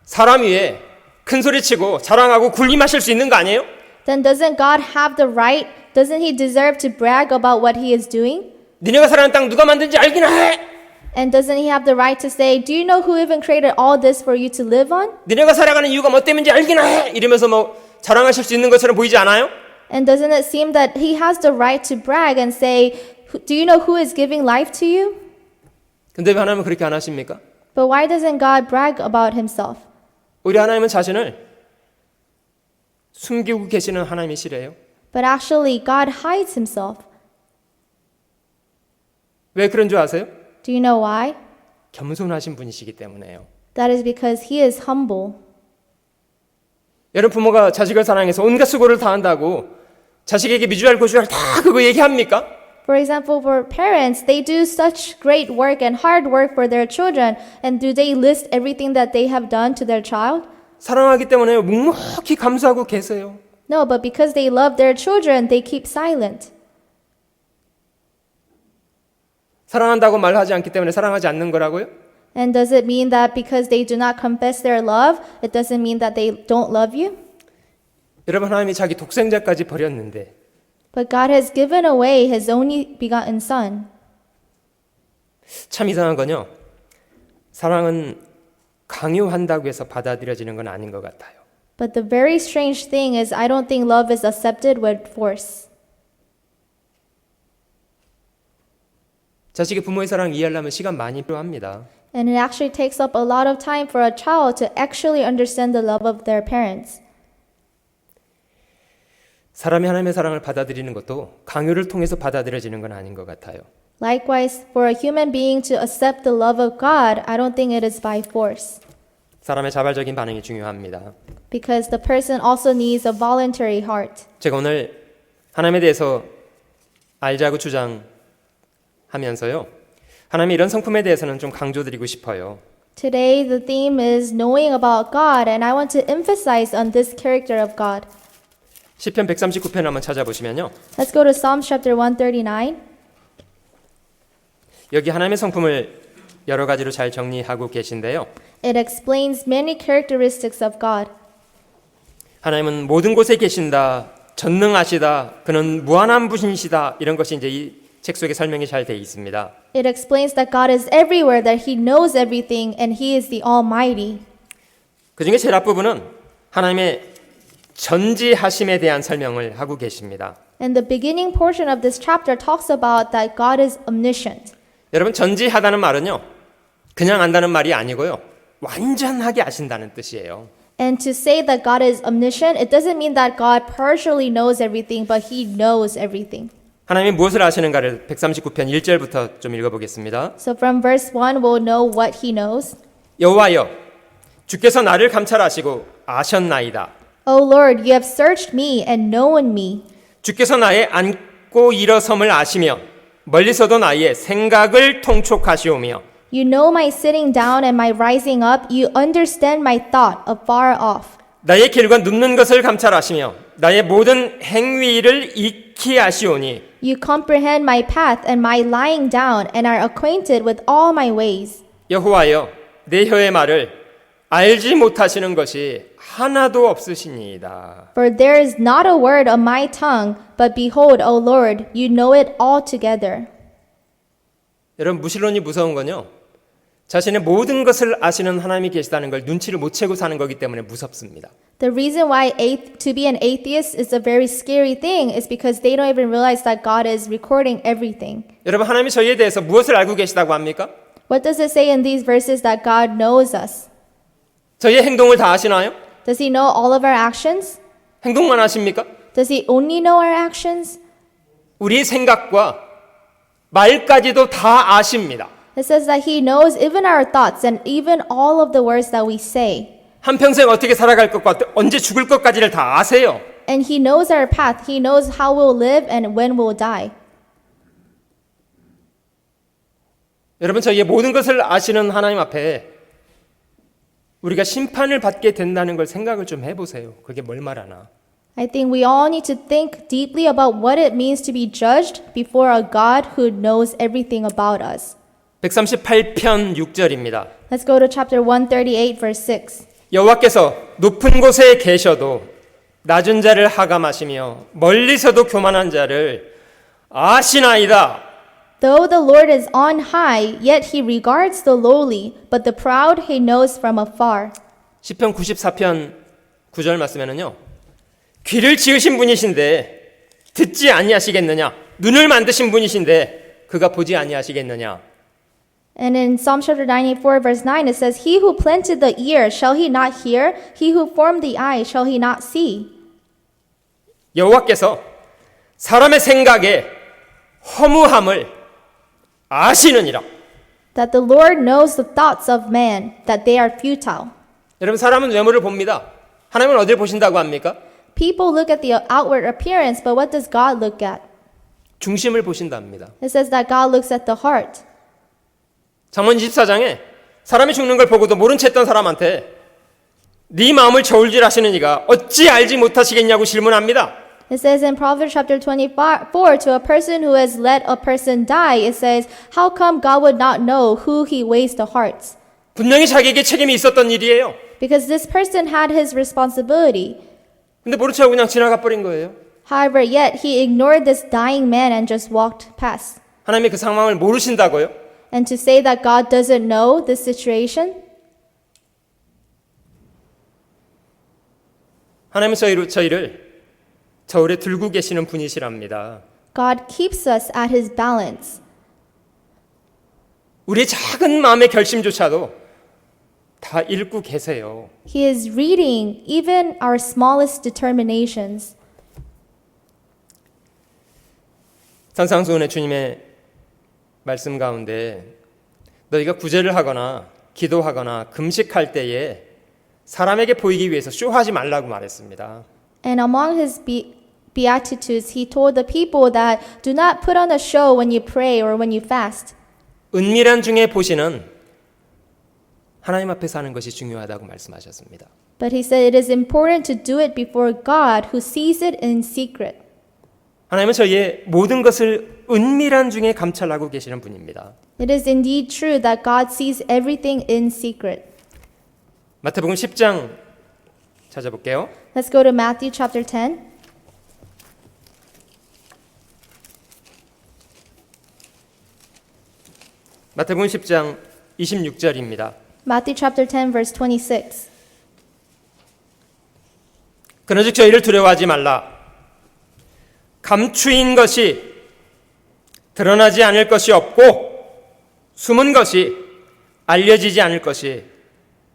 사람 위에 큰 소리치고 자랑하고 군림하실 수 있는 거 아니에요? Then doesn't God have the right? Doesn't He deserve to brag about what He is doing? 니네가 살아가는 땅 누가 만든지 알기나 해! And doesn't he have the right to say, do you know who even created all this for you to live on? 너네가 살아가는 이유가 뭐 때문인지 알기나 해! 이러면서 뭐 자랑하실 수 있는 것처럼 보이지 않아요? And doesn't it seem that he has the right to brag and say, do you know who is giving life to you? 근데 왜 하나님은 그렇게 안 하십니까? But why doesn't God brag about himself? 우리 하나님은 자신을 숨기고 계시는 하나님이시래요. But actually, God hides himself. 왜 그런 줄 아세요? Do you know why? 겸손하신 분이시기 때문에요. That is because he is humble. 여러분 부모가 자식을 사랑해서 온갖 수고를 다 한다고 자식에게 미주알 고주알 다 그거 얘기합니까? For example, for parents, they do such great work and hard work for their children, and do they list everything that they have done to their child? 사랑하기 때문에 묵묵히 감수하고 계세요. No, but because they love their children, they keep silent. 사랑한다고 말하지 않기 때문에 사랑하지 않는 거라고요? And does it mean that because they do not confess their love, it doesn't mean that they don't love you? 여러분 하나님이 자기 독생자까지 버렸는데 But God has given away his only begotten son. 참 이상한 건요. 사랑은 강요한다고 해서 받아들여지는 건 아닌 것 같아요. But the very strange thing is I don't think love is accepted with force. 자식이 부모의 사랑을 이해하려면 시간 많이 필요합니다. And it actually takes up a lot of time for a child to actually understand the love of their parents. 사람이 하나님의 사랑을 받아들이는 것도 강요를 통해서 받아들여지는 건 아닌 것 같아요. Likewise, for a human being to accept the love of God, I don't think it is by force. 사람의 자발적인 반응이 중요합니다. Because the person also needs a voluntary heart. 제가 오늘 하나님에 대해서 알자고 주장하면서요. 하나님의 이런 성품에 대해서는 좀 강조드리고 싶어요. Today, the theme is knowing about God, and I want to emphasize on this character of God. 시편 139편 한번 찾아보시면요. Let's go to Psalms chapter 139. 여기 하나님의 성품을 여러 가지로 잘 정리하고 계신데요. It explains many characteristics of God. 하나님은 모든 곳에 계신다, 전능하시다, 그는 무한한 분이시다 이런 것이 이제 이 책 속에 설명이 잘 되어 있습니다. It explains that God is everywhere, that He knows everything, and He is the Almighty. 그 중에 제일 앞부분은 하나님의 전지하심에 대한 설명을 하고 계십니다. And the beginning portion of this chapter talks about that God is omniscient. 여러분 전지하다는 말은요. 그냥 안다는 말이 아니고요. 완전하게 아신다는 뜻이에요. And to say that God is omniscient, it doesn't mean that God partially knows everything, but He knows everything. 하나님이 무엇을 아시는가를 139편 1절부터 좀 읽어보겠습니다. So from verse 1, we'll know what He knows. 여호와여, 주께서 나를 감찰하시고 아셨나이다. O Lord, you have searched me and known me. 주께서 나의 앉고 일어섬을 아시며 멀리서도 나의 생각을 통촉하시오며 You know my sitting down and my rising up. You understand my thought afar off. 나의 길과 눕는 것을 감찰하시며 나의 모든 행위를 익히 아시오니 You comprehend my path and my lying down and are acquainted with all my ways. 여호와여, 내 혀의 말을 알지 못하시는 것이 하나도 없으시니이다. For there is not a word of my tongue, but behold, O Lord, you know it altogether. 여러분 무신론이 무서운 건요. 자신의 모든 것을 아시는 하나님이 계시다는 걸 눈치를 못 채고 사는 거기 때문에 무섭습니다. The reason why to be an atheist is a very scary thing is because they don't even realize that God is recording everything. 여러분 하나님이 저희에 대해서 무엇을 알고 계시다고 합니까? What does it say in these verses that God knows us? 저희의 행동을 다 아시나요? Does He know all of our actions? 행동만 아십니까? Does He only know our actions? 우리의 생각과 말까지도 다 아십니다. It says that He knows even our thoughts and even all of the words that we say. 한평생 어떻게 살아갈 것과 언제 죽을 것까지를 다 아세요. And He knows our path. He knows how we'll live and when we'll die. 여러분 저희의 모든 것을 아시는 하나님 앞에 우리가 심판을 받게 된다는 걸 생각을 좀 해보세요. 그게 뭘 말하나. I think we all need to think deeply about what it means to be judged before a God who knows everything about us. 138편 6절입니다. Let's go to chapter 138, verse 6. 여호와께서 높은 곳에 계셔도 낮은 자를 하감하시며 멀리서도 교만한 자를 아시나이다. Though the Lord is on high, yet he regards the lowly, but the proud he knows from afar. 시편 94편 9절 말씀에는요. 귀를 지으신 분이신데 듣지 아니하시겠느냐? 눈을 만드신 분이신데 그가 보지 아니하시겠느냐? And in Psalm chapter 94, verse 9, it says, He who planted the ear, shall he not hear? He who formed the eye, shall he not see? 여호와께서 사람의 생각에 허무함을 아시느니라. That the Lord knows the thoughts of man, that they are futile. 여러분 사람은 외모를 봅니다. 하나님은 어디를 보신다고 합니까? People look at the outward appearance, but what does God look at? 중심을 보신답니다. It says that God looks at the heart. 잠언 24장에 사람이 죽는 걸 보고도 모른 채 했던 사람한테 네 마음을 저울질하시는 이가 어찌 알지 못하시겠냐고 질문합니다. It says in Proverbs chapter 24 to a person who has let a person die, it says, How come God would not know who he weighs the hearts? 분명히 자기에게 책임이 있었던 일이에요. Because this person had his responsibility. 근데 모른 척하고 그냥 지나가 버린 거예요. However, yet he ignored this dying man and just walked past. 하나님이 그 상황을 모르신다고요? And to say that God doesn't know this situation, 하나님은 저희를 저울에 들고 계시는 분이시랍니다. God keeps us at his balance. 우리의 작은 마음의 결심조차도 다 읽고 계세요. He is reading even our smallest determinations. 산상수훈의 주님의 말씀 가운데 너희가 구제를 하거나 기도하거나 금식할 때에 사람에게 보이기 위해서 쇼하지 말라고 말했습니다. And among his beatitudes, he told the people that do not put on a show when you pray or when you fast. 은밀한 중에 보시는 하나님 앞에서 하는 것이 중요하다고 말씀하셨습니다. But he said it is important to do it before God who sees it in secret. 하나님은 저희의 모든 것을 은밀한 중에 감찰하고 계시는 분입니다. It is indeed true that God sees everything in secret. 마태복음 10장 찾아볼게요. Let's go to Matthew chapter 10. 마태복음 10장 26절입니다. Matthew chapter 10 verse 26. 그런즉 저희를 두려워하지 말라. 감추인 것이 드러나지 않을 것이 없고 숨은 것이 알려지지 않을 것이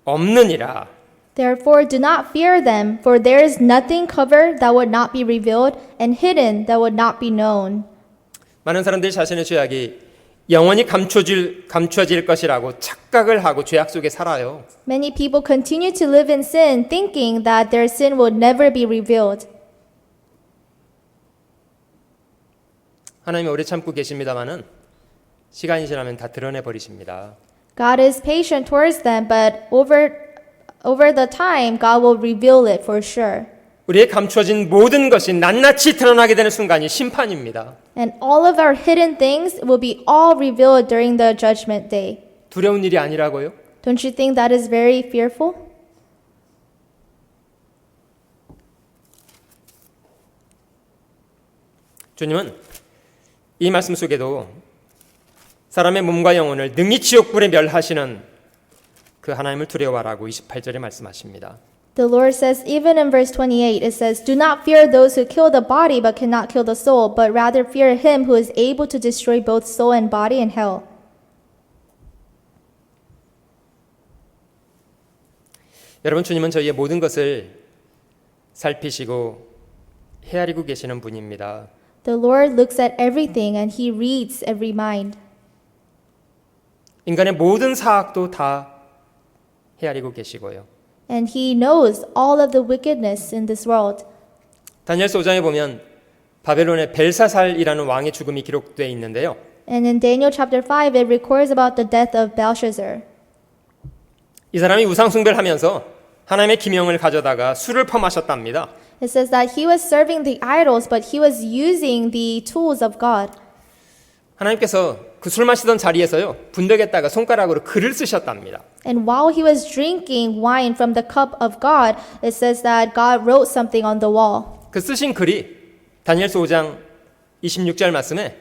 없느니라. Therefore do not fear them, for there is nothing covered that would not be revealed, and hidden that would not be known. 많은 사람들이 자신의 죄악이 영원히 감춰질 것이라고 착각을 하고 죄악 속에 살아요. Many people continue to live in sin, thinking that their sin will never be revealed. 하나님이 오래 참고 계십니다마는 시간이 지나면 다 드러내 버리십니다. God is patient towards them, but over the time, God will reveal it for sure. 우리의 감추어진 모든 것이 낱낱이 드러나게 되는 순간이 심판입니다. And all of our hidden things will be all revealed during the judgment day. 두려운 일이 아니라고요? Don't you think that is very fearful? 주님은 이 말씀 속에도 사람의 몸과 영혼을 능히 지옥불에 멸하시는 그 하나님을 두려워하라고 28절에 말씀하십니다. The Lord says, even in verse 28, it says, Do not fear those who kill the body but cannot kill the soul, but rather fear him who is able to destroy both soul and body in hell. 여러분, 주님은 저희의 모든 것을 살피시고 헤아리고 계시는 분입니다. The Lord looks at everything and he reads every mind. 인간의 모든 사악도 다 헤아리고 계시고요. And he knows all of the wickedness in this world. 다니엘서 5장에 보면 바벨론의 벨사살이라는 왕의 죽음이 기록되어 있는데요. And in Daniel chapter 5, it records about the death of Belshazzar. 이 사람이 우상 숭배를 하면서 하나님의 기명을 가져다가 술을 퍼마셨답니다. It says that he was serving the idols, but he was using the tools of God. 하나님께서 그 술 마시던 자리에서요, 분덕에다가 손가락으로 글을 쓰셨답니다. And while he was drinking wine from the cup of God, it says that God wrote something on the wall. 그 쓰신 글이 다니엘서 5장 26절 말씀에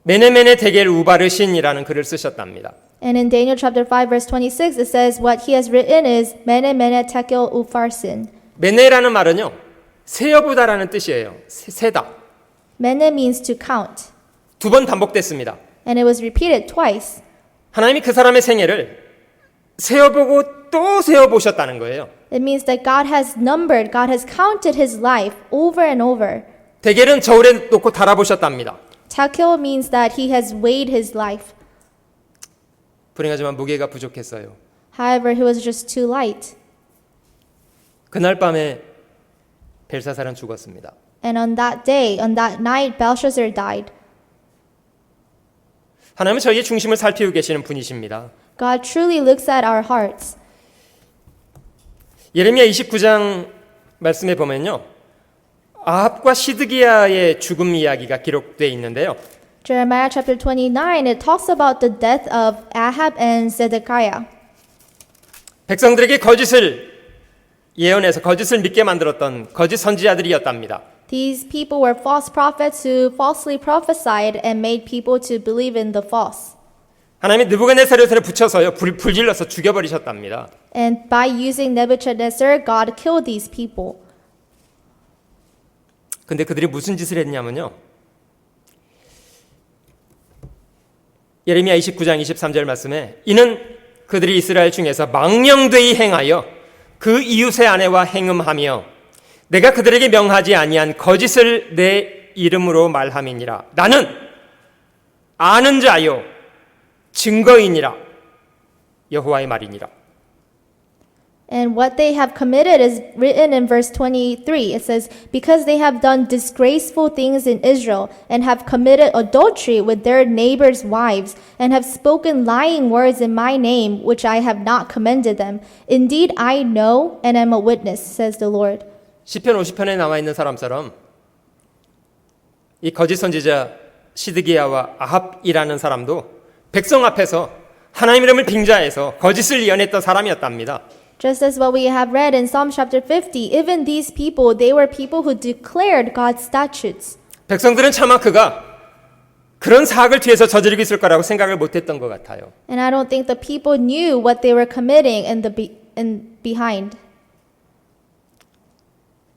메네메네 데겔 우바르신이라는 글을 쓰셨답니다. And in Daniel chapter 5 verse 26 it says what he has written is Mene Mene Tekel Upharsin. 메네라는 말은요, 세어보다라는 뜻이에요. 세다. Mene means to count. 두 번 반복됐습니다. And it was repeated twice. 하나님이 그 사람의 생애를 세어보고 또 세어보셨다는 거예요. It means that God has numbered, God has counted his life over and over. 데겔은 저울에 놓고 달아보셨답니다. Tekel means that he has weighed his life. 불행하지만 무게가 부족했어요. However, he was just too light. 그날 밤에 벨사살은 죽었습니다. And on that day, on that night, Belshazzar died. 하나님은 저희의 중심을 살피고 계시는 분이십니다. God truly looks at our hearts. 예레미야 29장 말씀에 보면요, 아합과 시드기야의 죽음 이야기가 기록되어 있는데요. Jeremiah chapter 29, it talks about the death of Ahab and Zedekiah. 백성들에게 거짓을 예언해서 거짓을 믿게 만들었던 거짓 선지자들이었답니다. These people were false prophets who falsely prophesied and made people to believe in the false. 하나님이 느부갓네살을 붙여서요, 불질러서 죽여버리셨답니다. And by using Nebuchadnezzar, God killed these people. 근데 그들이 무슨 짓을 했냐면요, 예레미야 29장 23절 말씀에 이는 그들이 이스라엘 중에서 망령되이 행하여 그 이웃의 아내와 행음하며 내가 그들에게 명하지 아니한 거짓을 내 이름으로 말함이니라. 나는 아는 자요 증거이니라. 여호와의 말이니라. And what they have committed is written in verse 23. It says, because they have done disgraceful things in Israel and have committed adultery with their neighbors' wives and have spoken lying words in my name, which I have not commended them. Indeed, I know and am a witness, says the Lord. 시편 50편에 나와 있는 사람처럼 이 거짓 선지자 시드기야와 아합이라는 사람도 백성 앞에서 하나님 이름을 빙자해서 거짓을 예언했던 사람이었답니다. Just as what we have read in Psalm chapter 50, even these people, they were people who declared God's statutes. 백성들은 차마 그가 그런 사악을 뒤에서 저지르고 있을 거라고 생각을 못했던 것 같아요. And I don't think the people knew what they were committing in behind.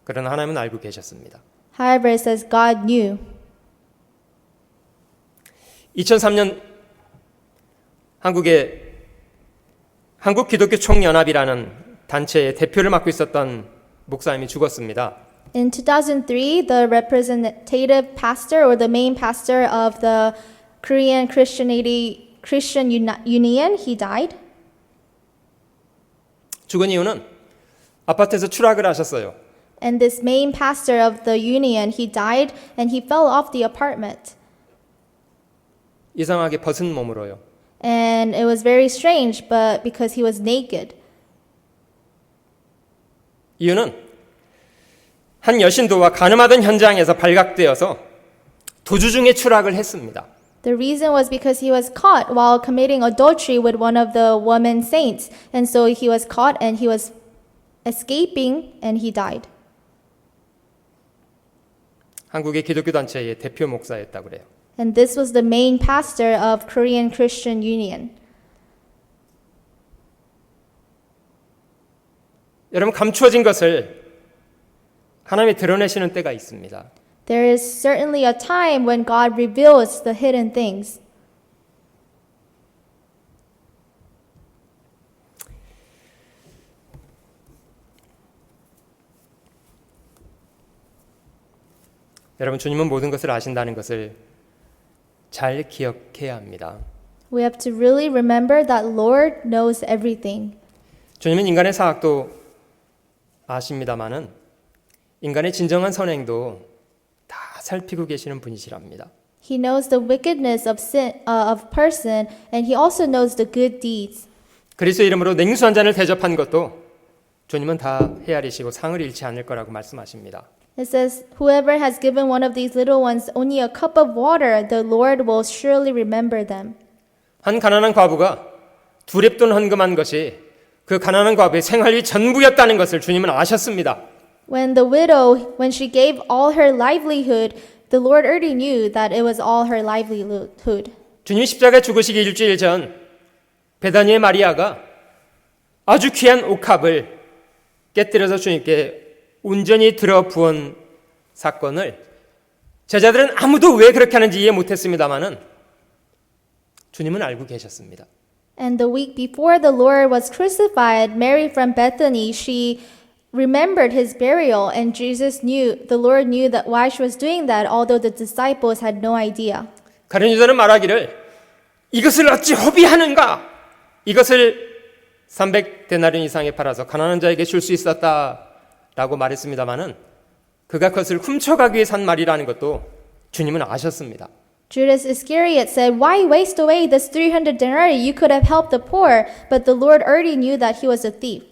그러나 하나님은 알고 계셨습니다. However, it says God knew. 2003년 한국 기독교 총연합이라는 단체의 대표를 맡고 있었던 목사님이 죽었습니다. In 2003, the representative pastor or the main pastor of the Korean Christian Union, he died. 죽은 이유는 아파트에서 추락을 하셨어요. And this main pastor of the union, he died and he fell off the apartment. 이상하게 벗은 몸으로요. And it was very strange, but because he was naked. 이유는 한 여신도와 가늠하던 현장에서 발각되어서 도주 중에 추락을 했습니다. The reason was because he was caught while committing adultery with one of the women saints. And so he was caught and he was escaping and he died. 한국의 기독교 단체의 대표 목사였다고 그래요. And this was the main pastor of Korean Christian Union. 여러분, 감추어진 것을 하나님이 드러내시는 때가 있습니다. There is certainly a time when God reveals the hidden things. 여러분, 주님은 모든 것을 아신다는 것을 잘 기억해야 합니다. We have to really remember that Lord knows everything. 주님은 인간의 사악도 아십니다마는 인간의 진정한 선행도 다 살피고 계시는 분이시랍니다. He knows the wickedness of sin of person, and he also knows the good deeds. 그리스도 이름으로 냉수 한 잔을 대접한 것도 주님은 다 헤아리시고 상을 잃지 않을 거라고 말씀하십니다. It says, whoever has given one of these little ones only a cup of water, the Lord will surely remember them. 한 가난한 과부가 두 렙돈 헌금한 것이 그 가난한 과부의 생활이 전부였다는 것을 주님은 아셨습니다. When the widow, when she gave all her livelihood, The Lord already knew that it was all her livelihood. 주님 십자가에 죽으시기 일주일 전 베다니의 마리아가 아주 귀한 옥합을 깨뜨려서 주님께 온전히 들어 부은 사건을 제자들은 아무도 왜 그렇게 하는지 이해 못했습니다마는 주님은 알고 계셨습니다. And the week before the Lord was crucified, Mary from Bethany, she remembered his burial, and the Lord knew that why she was doing that, although the disciples had no idea. 가룟 유다는 말하기를 이것을 어찌 허비하는가? 이것을 300데나리온 이상에 팔아서 가난한 자에게 줄 수 있었다라고 말했습니다마는 그가 그것을 훔쳐가기 위해 산 말이라는 것도 주님은 아셨습니다. Judas Iscariot said, "Why waste away this 300 denarii? You could have helped the poor." But the Lord already knew that he was a thief.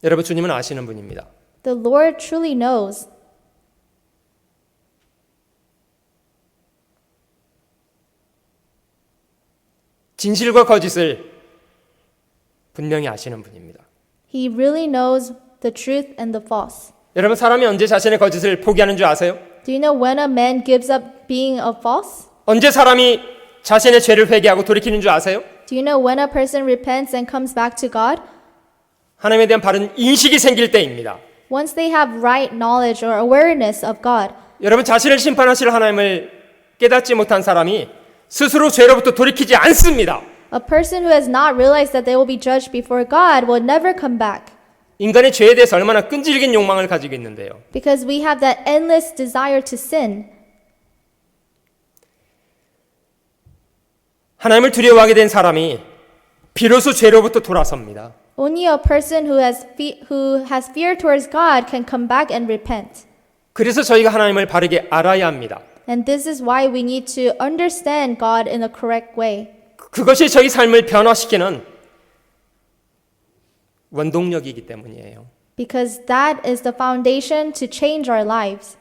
여러분, 주님은 아시는 분입니다. The Lord truly knows. 진실과 거짓을 분명히 아시는 분입니다. He really knows the truth and the false. 여러분, 사람이 언제 자신의 거짓을 포기하는 줄 아세요? Do you know when a man gives up being a false? 언제 사람이 자신의 죄를 회개하고 돌이키는 줄 아세요? Do you know when a person repents and comes back to God? 하나님에 대한 바른 인식이 생길 때입니다. Once they have right knowledge or awareness of God. 여러분, 자신을 심판하실 하나님을 깨닫지 못한 사람이 스스로 죄로부터 돌이키지 않습니다. A person who has not realized that they will be judged before God will never come back. 인간의 죄에 대해서 얼마나 끈질긴 욕망을 가지고 있는데요. Because we have that endless desire to sin. 하나님을 두려워하게 된 사람이 비로소 죄로부터 돌아섭니다. Only a person who has fear towards God can come back and repent. 그래서 저희가 하나님을 바르게 알아야 합니다. And this is why we need to understand God in a correct way. 그것이 저희 삶을 변화시키는 원동력이기 때문이에요. Because that is the foundation to change our lives.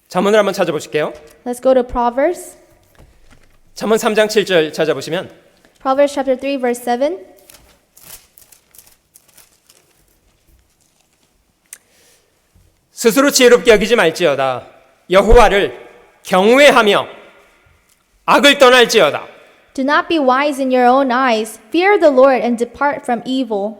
잠언을 한번 찾아보실게요. Let's go to Proverbs. 잠언 3장 7절 찾아보시면 Proverbs chapter 3 verse 7. 스스로 지혜롭게 여기지 말지어다. 여호와를 경외하며 악을 떠날지어다. Do not be wise in your own eyes. Fear the Lord and depart from evil.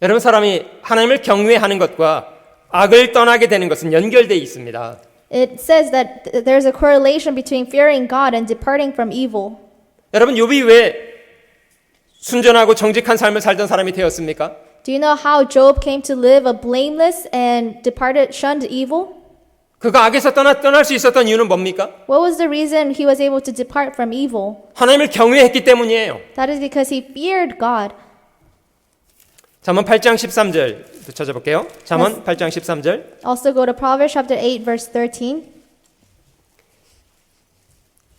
여러분, 사람이 하나님을 경외하는 것과 악을 떠나게 되는 것은 연결되어 있습니다. It says that there's a correlation between fearing God and departing from evil. 여러분, 욥이 왜 순전하고 정직한 삶을 살던 사람이 되었습니까? Do you know how Job came to live a blameless and shunned evil? 그가 악에서 떠날 수 있었던 이유는 뭡니까? What was the reason he was able to depart from evil? 하나님을 경외했기 때문이에요. That is because he feared God. 잠언 8장 13절 찾아볼게요. 잠언 8장 13절. Also go to Proverbs chapter 8 verse 13.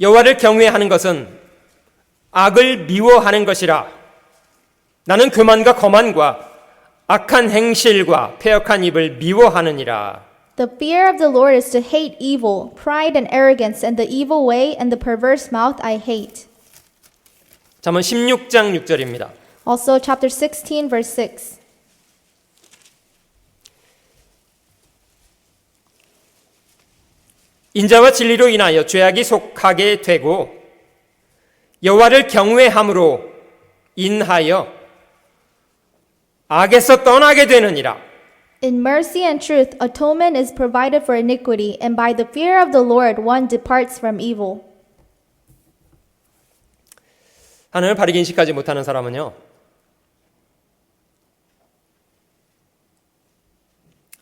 여호와를 경외하는 것은 악을 미워하는 것이라. 나는 교만과 거만과 악한 행실과 패역한 입을 미워하느니라. The fear of the Lord is to hate evil, pride and arrogance, and the evil way and the perverse mouth I hate. 잠언 16장 6절입니다. Also chapter 16 verse 6. 인자와 진리로 인하여 죄악이 속하게 되고 여호와를 경외함으로 인하여 악에서 떠나게 되느니라. In mercy and truth, atonement is provided for iniquity, and by the fear of the Lord one departs from evil. 하나님을 바르게 인식하지 못하는 사람은요,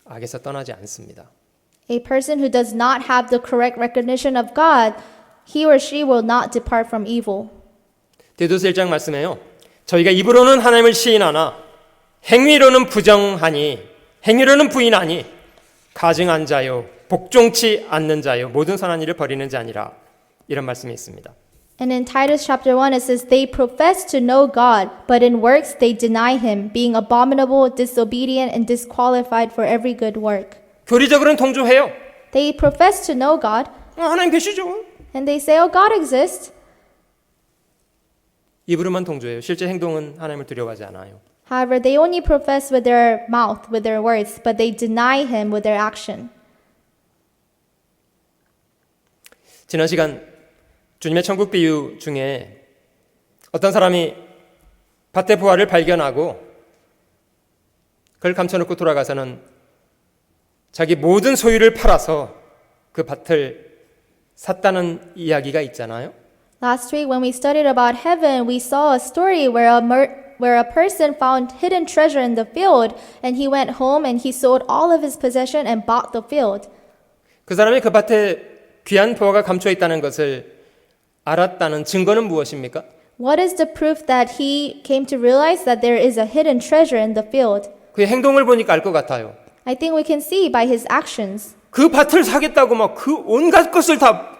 악에서 떠나지 않습니다. A person who does not have the correct recognition of God, he or she will not depart from evil. 디도서 1장 말씀에요. 저희가 입으로는 하나님을 시인하나 행위로는 행위로는 부인하니 가증한 자요 복종치 않는 자요 모든 선한 일을 버리는 자니라. 이런 말씀이 있습니다. And in Titus chapter 1 it says, They profess to know God, but in works they deny him, being abominable, disobedient, and disqualified for every good work. 교리적으로는 동조해요. They profess to know God, 하나님 계시죠. and they say, Oh, God exists. 입으로만 동조해요. 실제 행동은 하나님을 두려워하지 않아요. However, they only profess with their mouth, with their words, but they deny him with their action. 지난 시간 주님의 천국 비유 중에 어떤 사람이 밭의 부화를 발견하고 그걸 감춰놓고 돌아가서는 자기 모든 소유를 팔아서 그 밭을 샀다는 이야기가 있잖아요. Last week, when we studied about heaven, we saw a story where a person found hidden treasure in the field, and he went home and he sold all of his possession and bought the field. 그 사람이 그 밭에 귀한 부화가 감춰 있다는 것을 알았다는 증거는 무엇입니까? What is the proof that he came to realize that there is a hidden treasure in the field? 그의 행동을 보니까 알 것 같아요. I think we can see by his actions. 그 밭을 사겠다고 막 그 온갖 것을 다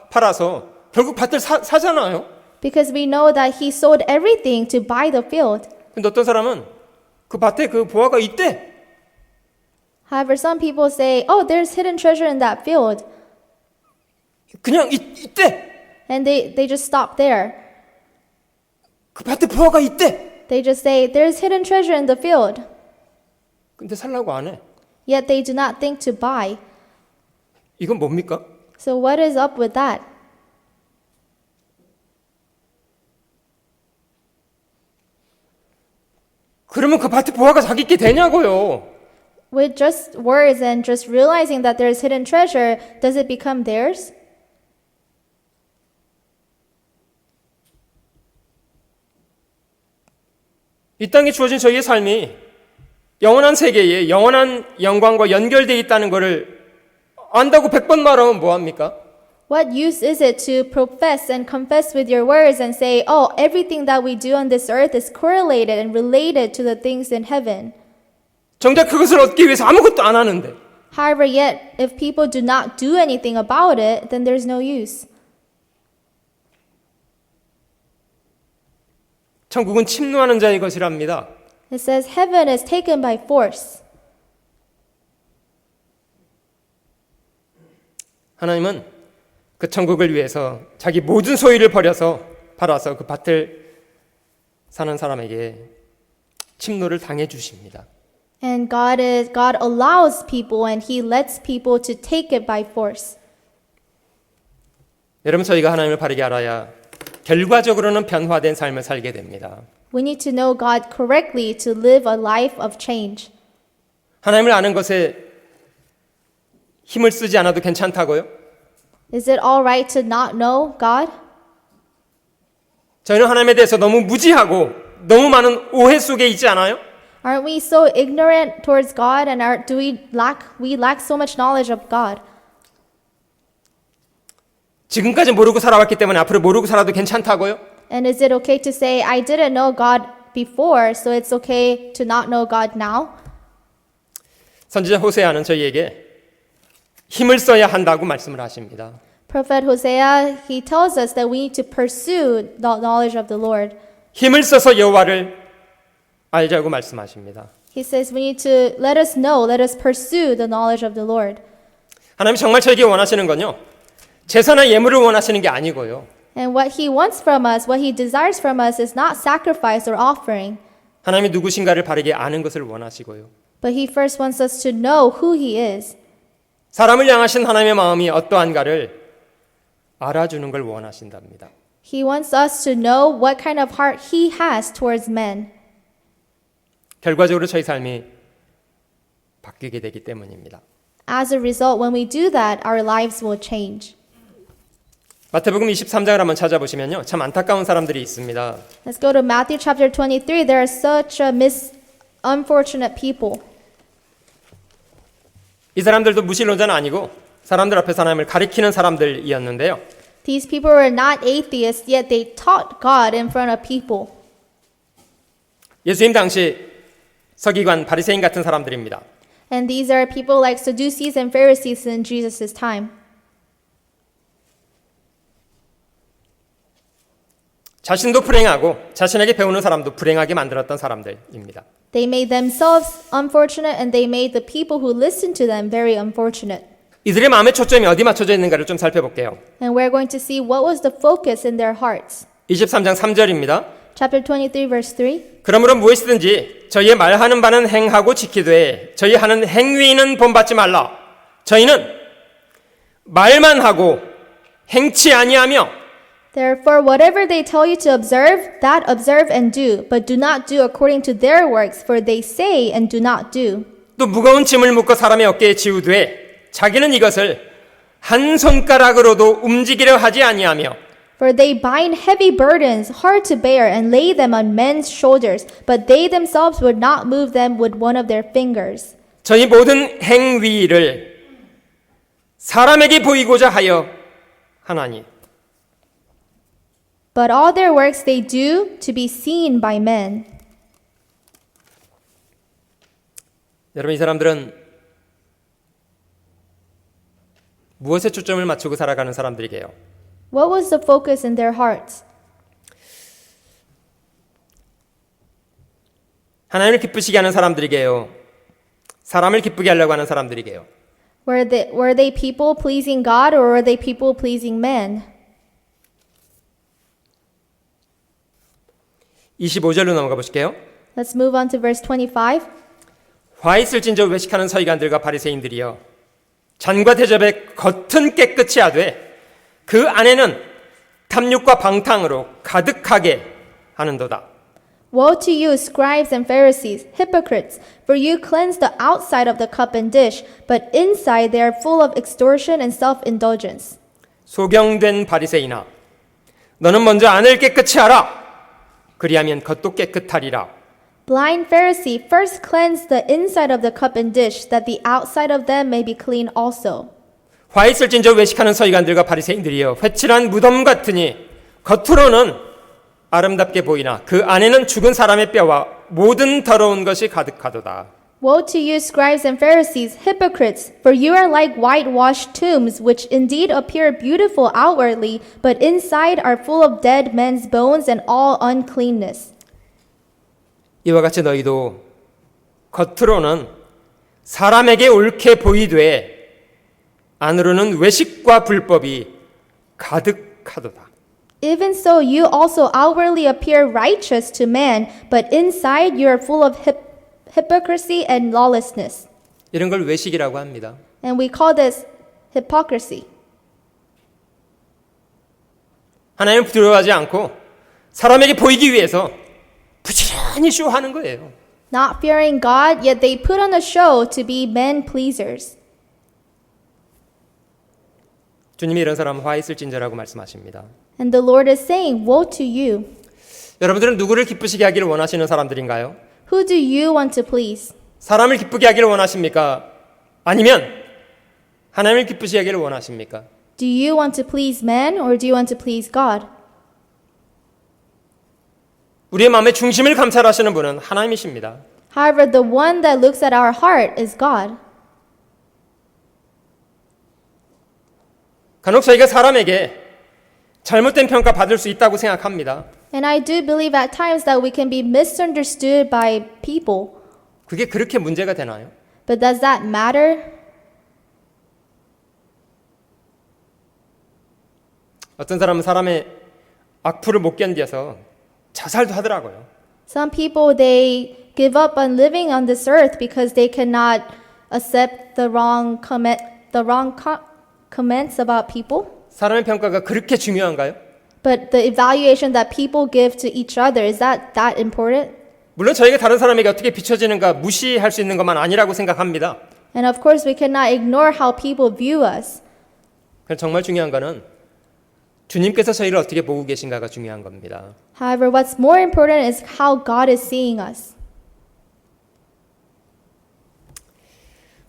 팔아서 결국 밭을 사잖아요. Because we know that he sold everything to buy the field. 근데 어떤 사람은 그 밭에 그 부화가 있대. However, some people say, oh, there's hidden treasure in that field. 그냥 있대. And they just stop there. 그 밭에 부화가 있대. They just say, there's hidden treasure in the field. 근데 살라고 안 해. Yet they do not think to buy. 이건 뭡니까? So what is up with that? 그러면 그 밭에 부화가 자기께 되냐고요. With just words and just realizing that there's hidden treasure, does it become theirs? 이 땅에 주어진 저희의 삶이 영원한 세계에 영원한 영광과 연결되어 있다는 것을 안다고 100번 말하면 뭐합니까? What use is it to profess and confess with your words and say, oh, everything that we do on this earth is correlated and related to the things in heaven? 정작 그것을 얻기 위해서 아무것도 안 하는데. However, yet, if people do not do anything about it, then there's no use. 천국은 침노하는 자의 것이랍니다. It says heaven is taken by force. 하나님은 그 천국을 위해서 자기 모든 소유를 팔아서 그 밭을 사는 사람에게 침노를 당해 주십니다. And God allows people and He lets people to take it by force. 여러분 저희가 하나님을 바르게 알아야 결과적으로는 변화된 삶을 살게 됩니다. We need to know God correctly to live a life of change. 하나님을 아는 것에 힘을 쓰지 않아도 괜찮다고요? Is it all right to not know God? 저희는 하나님에 대해서 너무 무지하고 너무 많은 오해 속에 있지 않아요? Aren't we so ignorant towards God and we lack so much knowledge of God? 지금까지 모르고 살아왔기 때문에 앞으로 모르고 살아도 괜찮다고요? And is it okay to say, I didn't know God before, so it's okay to not know God now? 선지자 호세아는 저희에게 힘을 써야 한다고 말씀을 하십니다. Prophet Hosea, he tells us that we need to pursue the knowledge of the Lord. 힘을 써서 여호와를 알자고 말씀하십니다. He says we need to let us pursue the knowledge of the Lord. 하나님 정말 저에게 원하시는 건요. 제사나 예물을 원하시는 게 아니고요. And what he wants from us, what he desires from us is not sacrifice or offering. 하나님이 누구신가를 바르게 아는 것을 원하시고요. But he first wants us to know who he is. 사람을 향하신 하나님의 마음이 어떠한가를 알아주는 걸 원하신답니다. He wants us to know what kind of heart he has towards men. 결과적으로 저희 삶이 바뀌게 되기 때문입니다. As a result, when we do that, our lives will change. 마태복음 23장을 한번 찾아보시면요. 참 안타까운 사람들이 있습니다. Let's go to Matthew chapter 23. There are such unfortunate people. 이 사람들도 무신론자는 아니고 사람들 앞에서 하나님을 가리키는 사람들이었는데요. These people were not atheists, yet they taught God in front of people. 예수님 당시 서기관 바리새인 같은 사람들입니다. And these are people like Sadducees and Pharisees in Jesus' time. 자신도 불행하고 자신에게 배우는 사람도 불행하게 만들었던 사람들입니다. They made themselves unfortunate and they made the people who listened to them very unfortunate. 이들의 마음의 초점이 어디 맞춰져 있는가를 좀 살펴볼게요. And we're going to see what was the focus in their hearts. 23장 3절입니다. Chapter 23, verse 3. 그러므로 무엇이든지 저희의 말하는 바는 행하고 지키되 저희 하는 행위는 본받지 말라. 저희는 말만 하고 행치 아니하며 Therefore, whatever they tell you to observe, that observe and do, but do not do according to their works, for they say and do not do. 또 무거운 짐을 묶어 사람의 어깨에 지우되 자기는 이것을 한 손가락으로도 움직이려 하지 아니하며 For they bind heavy burdens, hard to bear, and lay them on men's shoulders, but they themselves would not move them with one of their fingers. 저희 모든 행위를 사람에게 보이고자 하여 하나니 But all their works they do to be seen by men. 여러분, 이 사람들은 무엇에 초점을 맞추고 살아가는 사람들이게요? What was the focus in their hearts? 하나님을 기쁘시게 하는 사람들이게요? 사람을 기쁘게 하려고 하는 사람들이게요? Were they people pleasing God or were they people pleasing men? 25절로 넘어가 보실게요. Let's move on to verse 25. 화 있을진저 외식하는 서기관들과 바리새인들이여 잔과 대접의 겉은 깨끗이 하되 그 안에는 탐욕과 방탕으로 가득하게 하는도다. Woe to you, scribes and Pharisees, hypocrites! For you cleanse the outside of the cup and dish, but inside they are full of extortion and self-indulgence. 소경된 바리새인아, 너는 먼저 안을 깨끗이 하라. 그리하면 겉도 깨끗하리라. Blind Pharisee, first cleanse the inside of the cup and dish, that the outside of them may be clean also. 화 있을진저 외식하는 서기관들과 바리새인들이여 회칠한 무덤 같으니 겉으로는 아름답게 보이나 그 안에는 죽은 사람의 뼈와 모든 더러운 것이 가득하도다. Woe to you, scribes and Pharisees, hypocrites! For you are like whitewashed tombs, which indeed appear beautiful outwardly, but inside are full of dead men's bones and all uncleanness. 이와 같이 너희도 겉으로는 사람에게 옳게 보이되 안으로는 외식과 불법이 가득하도다. Even so, you also outwardly appear righteous to man, but inside you are full of hypocrisy and lawlessness. 이런 걸 외식이라고 합니다. And we call this hypocrisy. 하나님을 두려워하지 않고 사람에게 보이기 위해서 부지런히 쇼하는 거예요. Not fearing God, yet they put on a show to be men pleasers. 주님이 이런 사람 화 있을진저라고 말씀하십니다. And the Lord is saying, woe to you. 여러분들은 누구를 기쁘시게 하기를 원하시는 사람들인가요? Who do you want to please? 사람을 기쁘게 하기를 원하십니까? 아니면 하나님을 기쁘시게 하기를 원하십니까? Do you want to please men or do you want to please God? 우리의 마음의 중심을 감찰하시는 분은 하나님이십니다. However, the one that looks at our heart is God. 간혹 저희가 사람에게 잘못된 평가 받을 수 있다고 생각합니다. And I do believe at times that we can be misunderstood by people. 그게 그렇게 문제가 되나요? But does that matter? 어떤 사람은 사람의 악플을 못 견뎌서 자살도 하더라고요. Some people, they give up on living on this earth because they cannot accept the wrong comments about people. 사람의 평가가 그렇게 중요한가요? But the evaluation that people give to each other, is that important? 물론 저희가 다른 사람에게 어떻게 비춰지는가 무시할 수 있는 것만 아니라고 생각합니다. And of course, we cannot ignore how people view us. 그래서 정말 중요한 거는 주님께서 저희를 어떻게 보고 계신가가 중요한 겁니다. However, what's more important is how God is seeing us.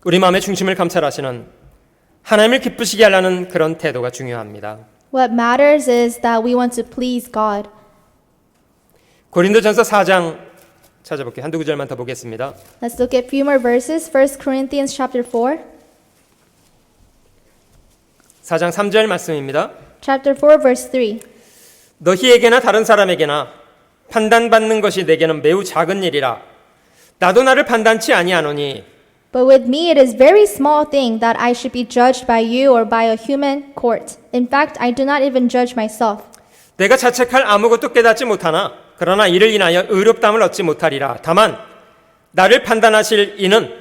우리 마음의 중심을 감찰하시는 하나님을 기쁘시게 하려는 그런 태도가 중요합니다. What matters is that we want to please God. 고린도전서 4장 찾아볼게요. 한두 구절만 더 보겠습니다. Let's look at a few more verses. 1 Corinthians chapter 4. 4장 3절 말씀입니다. Chapter 4, verse 3. 너희에게나 다른 사람에게나 판단받는 것이 내게는 매우 작은 일이라. 나도 나를 판단치 아니하노니. But with me it is very small thing that I should be judged by you or by a human court. In fact, I do not even judge myself. 내가 자책할 아무것도 깨닫지 못하나 그러나 이를 인하여 의롭다함을 얻지 못하리라. 다만 나를 판단하실 이는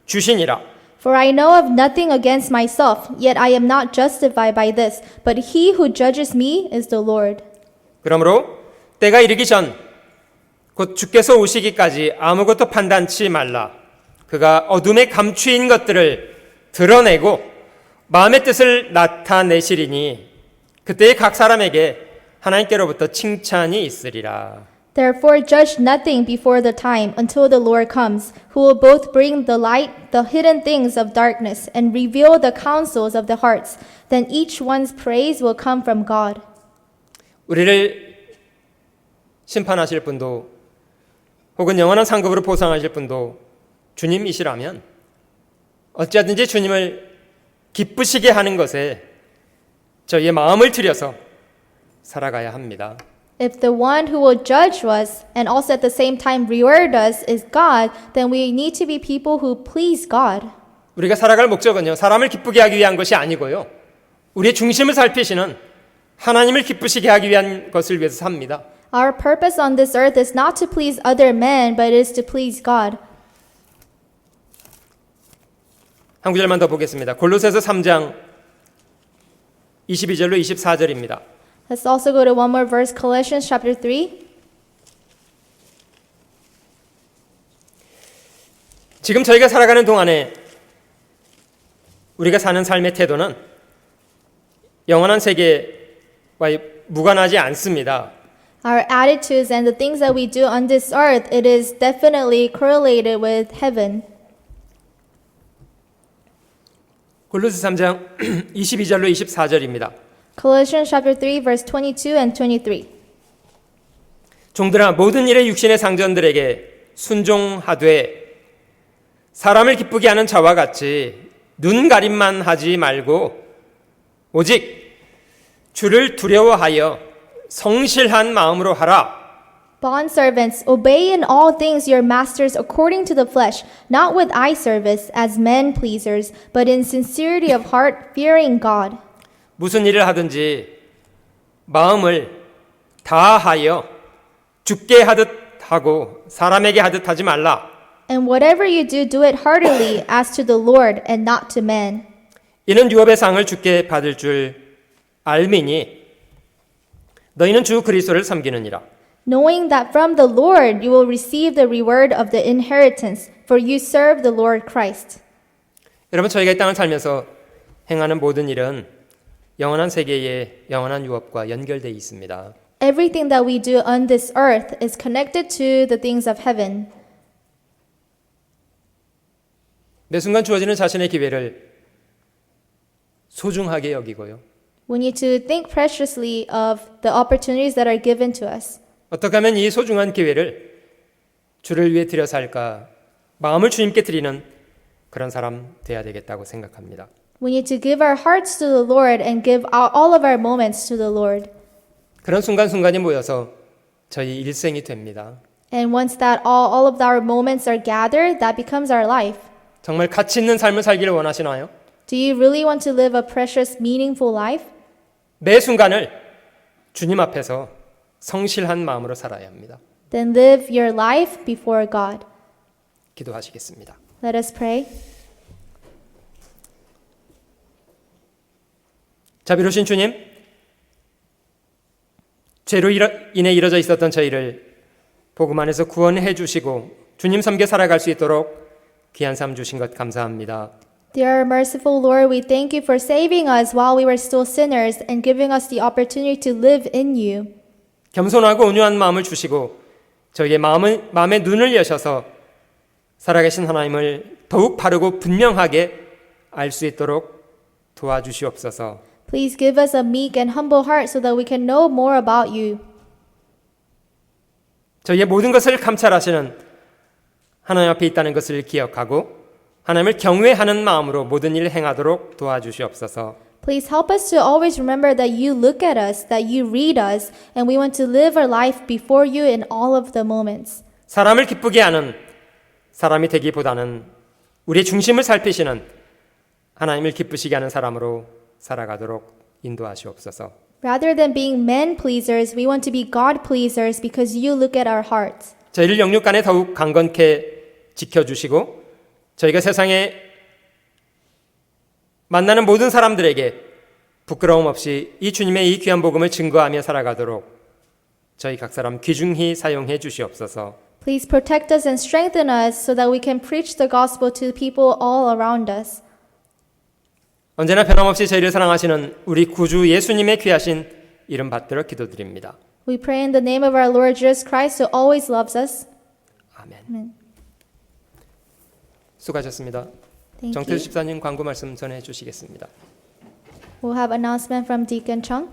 주시니라. For I know of nothing against myself, yet I am not justified by this, but he who judges me is the Lord. 그러므로 때가 이르기 전 곧 주께서 오시기까지 아무것도 판단치 말라. 그가 어둠에 감추인 것들을 드러내고 마음의 뜻을 나타내시리니 그때에 각 사람에게 하나님께로부터 칭찬이 있으리라. Therefore judge nothing before the time until the Lord comes, who will both bring the light, the hidden things of darkness, and reveal the counsels of the hearts. Then each one's praise will come from God. 우리를 심판하실 분도 혹은 영원한 상급으로 보상하실 분도 주님이시라면 어찌하든지 주님을 기쁘시게 하는 것에 저희의 마음을 들여서 살아가야 합니다. If the one who will judge us and also at the same time reward us is God, then we need to be people who please God. 우리가 살아갈 목적은요, 사람을 기쁘게 하기 위한 것이 아니고요, 우리의 중심을 살피시는 하나님을 기쁘시게 하기 위한 것을 위해서 삽니다. Our purpose on this earth is not to please other men, but it is to please God. 한 구절만 더 보겠습니다. 골로새서 3장 22절로 24절입니다. Let's also go to one more verse, Colossians chapter 3. 지금 저희가 살아가는 동안에 우리가 사는 삶의 태도는 영원한 세계와 무관하지 않습니다. Our attitudes and the things that we do on this earth, it is definitely correlated with heaven. 골로새 3장 22절로 24절입니다. Colossians chapter 3 verse 22 and 23. 종들아 모든 일에 육신의 상전들에게 순종하되 사람을 기쁘게 하는 자와 같이 눈 가림만 하지 말고 오직 주를 두려워하여 성실한 마음으로 하라. Bondservants, obey in all things your masters according to the flesh, not with eye service as men pleasers, but in sincerity of heart, fearing God. 무슨 일을 하든지 마음을 다하여 주께 하듯 하고 사람에게 하듯 하지 말라. And whatever you do, do it heartily as to the Lord and not to men. 이는 유업의 상을 주께 받을 줄 알미니 너희는 주 그리스도를 섬기느니라. Knowing that from the Lord you will receive the reward of the inheritance, for you serve the Lord Christ. 여러분, 저희가 이 땅을 살면서 행하는 모든 일은 영원한 세계의 영원한 유업과 연결되어 있습니다. Everything that we do on this earth is connected to the things of heaven. 매 순간 주어지는 자신의 기회를 소중하게 여기고요. We need to think preciously of the opportunities that are given to us. 어떻게 하면 이 소중한 기회를 주를 위해 드려 살까 마음을 주님께 드리는 그런 사람 돼야 되겠다고 생각합니다. We need to give our hearts to the Lord and give all of our moments to the Lord. 그런 순간순간이 모여서 저희 일생이 됩니다. And once that all of our moments are gathered, that becomes our life. 정말 가치 있는 삶을 살기를 원하시나요? Do you really want to live a precious, meaningful life? 매 순간을 주님 앞에서 성실한 마음으로 살아야 합니다. Then live your life before God. 기도하시겠습니다. Let us pray. 자비로우신 주님, 죄로 인해 이뤄져 있었던 저희를 복음 안에서 구원해 주시고 주님 섬겨 살아갈 수 있도록 귀한 삶 주신 것 감사합니다. Dear merciful Lord, we thank you for saving us while we were still sinners and giving us the opportunity to live in you. 겸손하고 온유한 마음을 주시고 저희의 마음의 눈을 여셔서 살아계신 하나님을 더욱 바르고 분명하게 알 수 있도록 도와주시옵소서. Please give us a meek and humble heart so that we can know more about you. 저희의 모든 것을 감찰하시는 하나님 앞에 있다는 것을 기억하고 하나님을 경외하는 마음으로 모든 일을 행하도록 도와주시옵소서. Please help us to always remember that you look at us, that you read us, and we want to live our life before you in all of the moments. 사람을 기쁘게 하는 사람이 되기보다는 우리의 중심을 살피시는 하나님을 기쁘시게 하는 사람으로 살아가도록 인도하시옵소서. Rather than being men pleasers, we want to be God pleasers because you look at our hearts. 저희를 영육간에 더욱 강건케 지켜주시고 저희가 세상에 만나는 모든 사람들에게 부끄러움 없이 이 주님의 이 귀한 복음을 증거하며 살아가도록 저희 각 사람 귀중히 사용해 주시옵소서. Please protect us and strengthen us so that we can preach the gospel to people all around us. 언제나 변함없이 저희를 사랑하시는 우리 구주 예수님의 귀하신 이름 받들어 기도드립니다. We pray in the name of our Lord Jesus Christ who always loves us. 아멘. Amen. 수고하셨습니다. Thank 정태수 you. 집사님 광고 말씀 전해 주시겠습니다. We'll have announcement from Deacon Chung.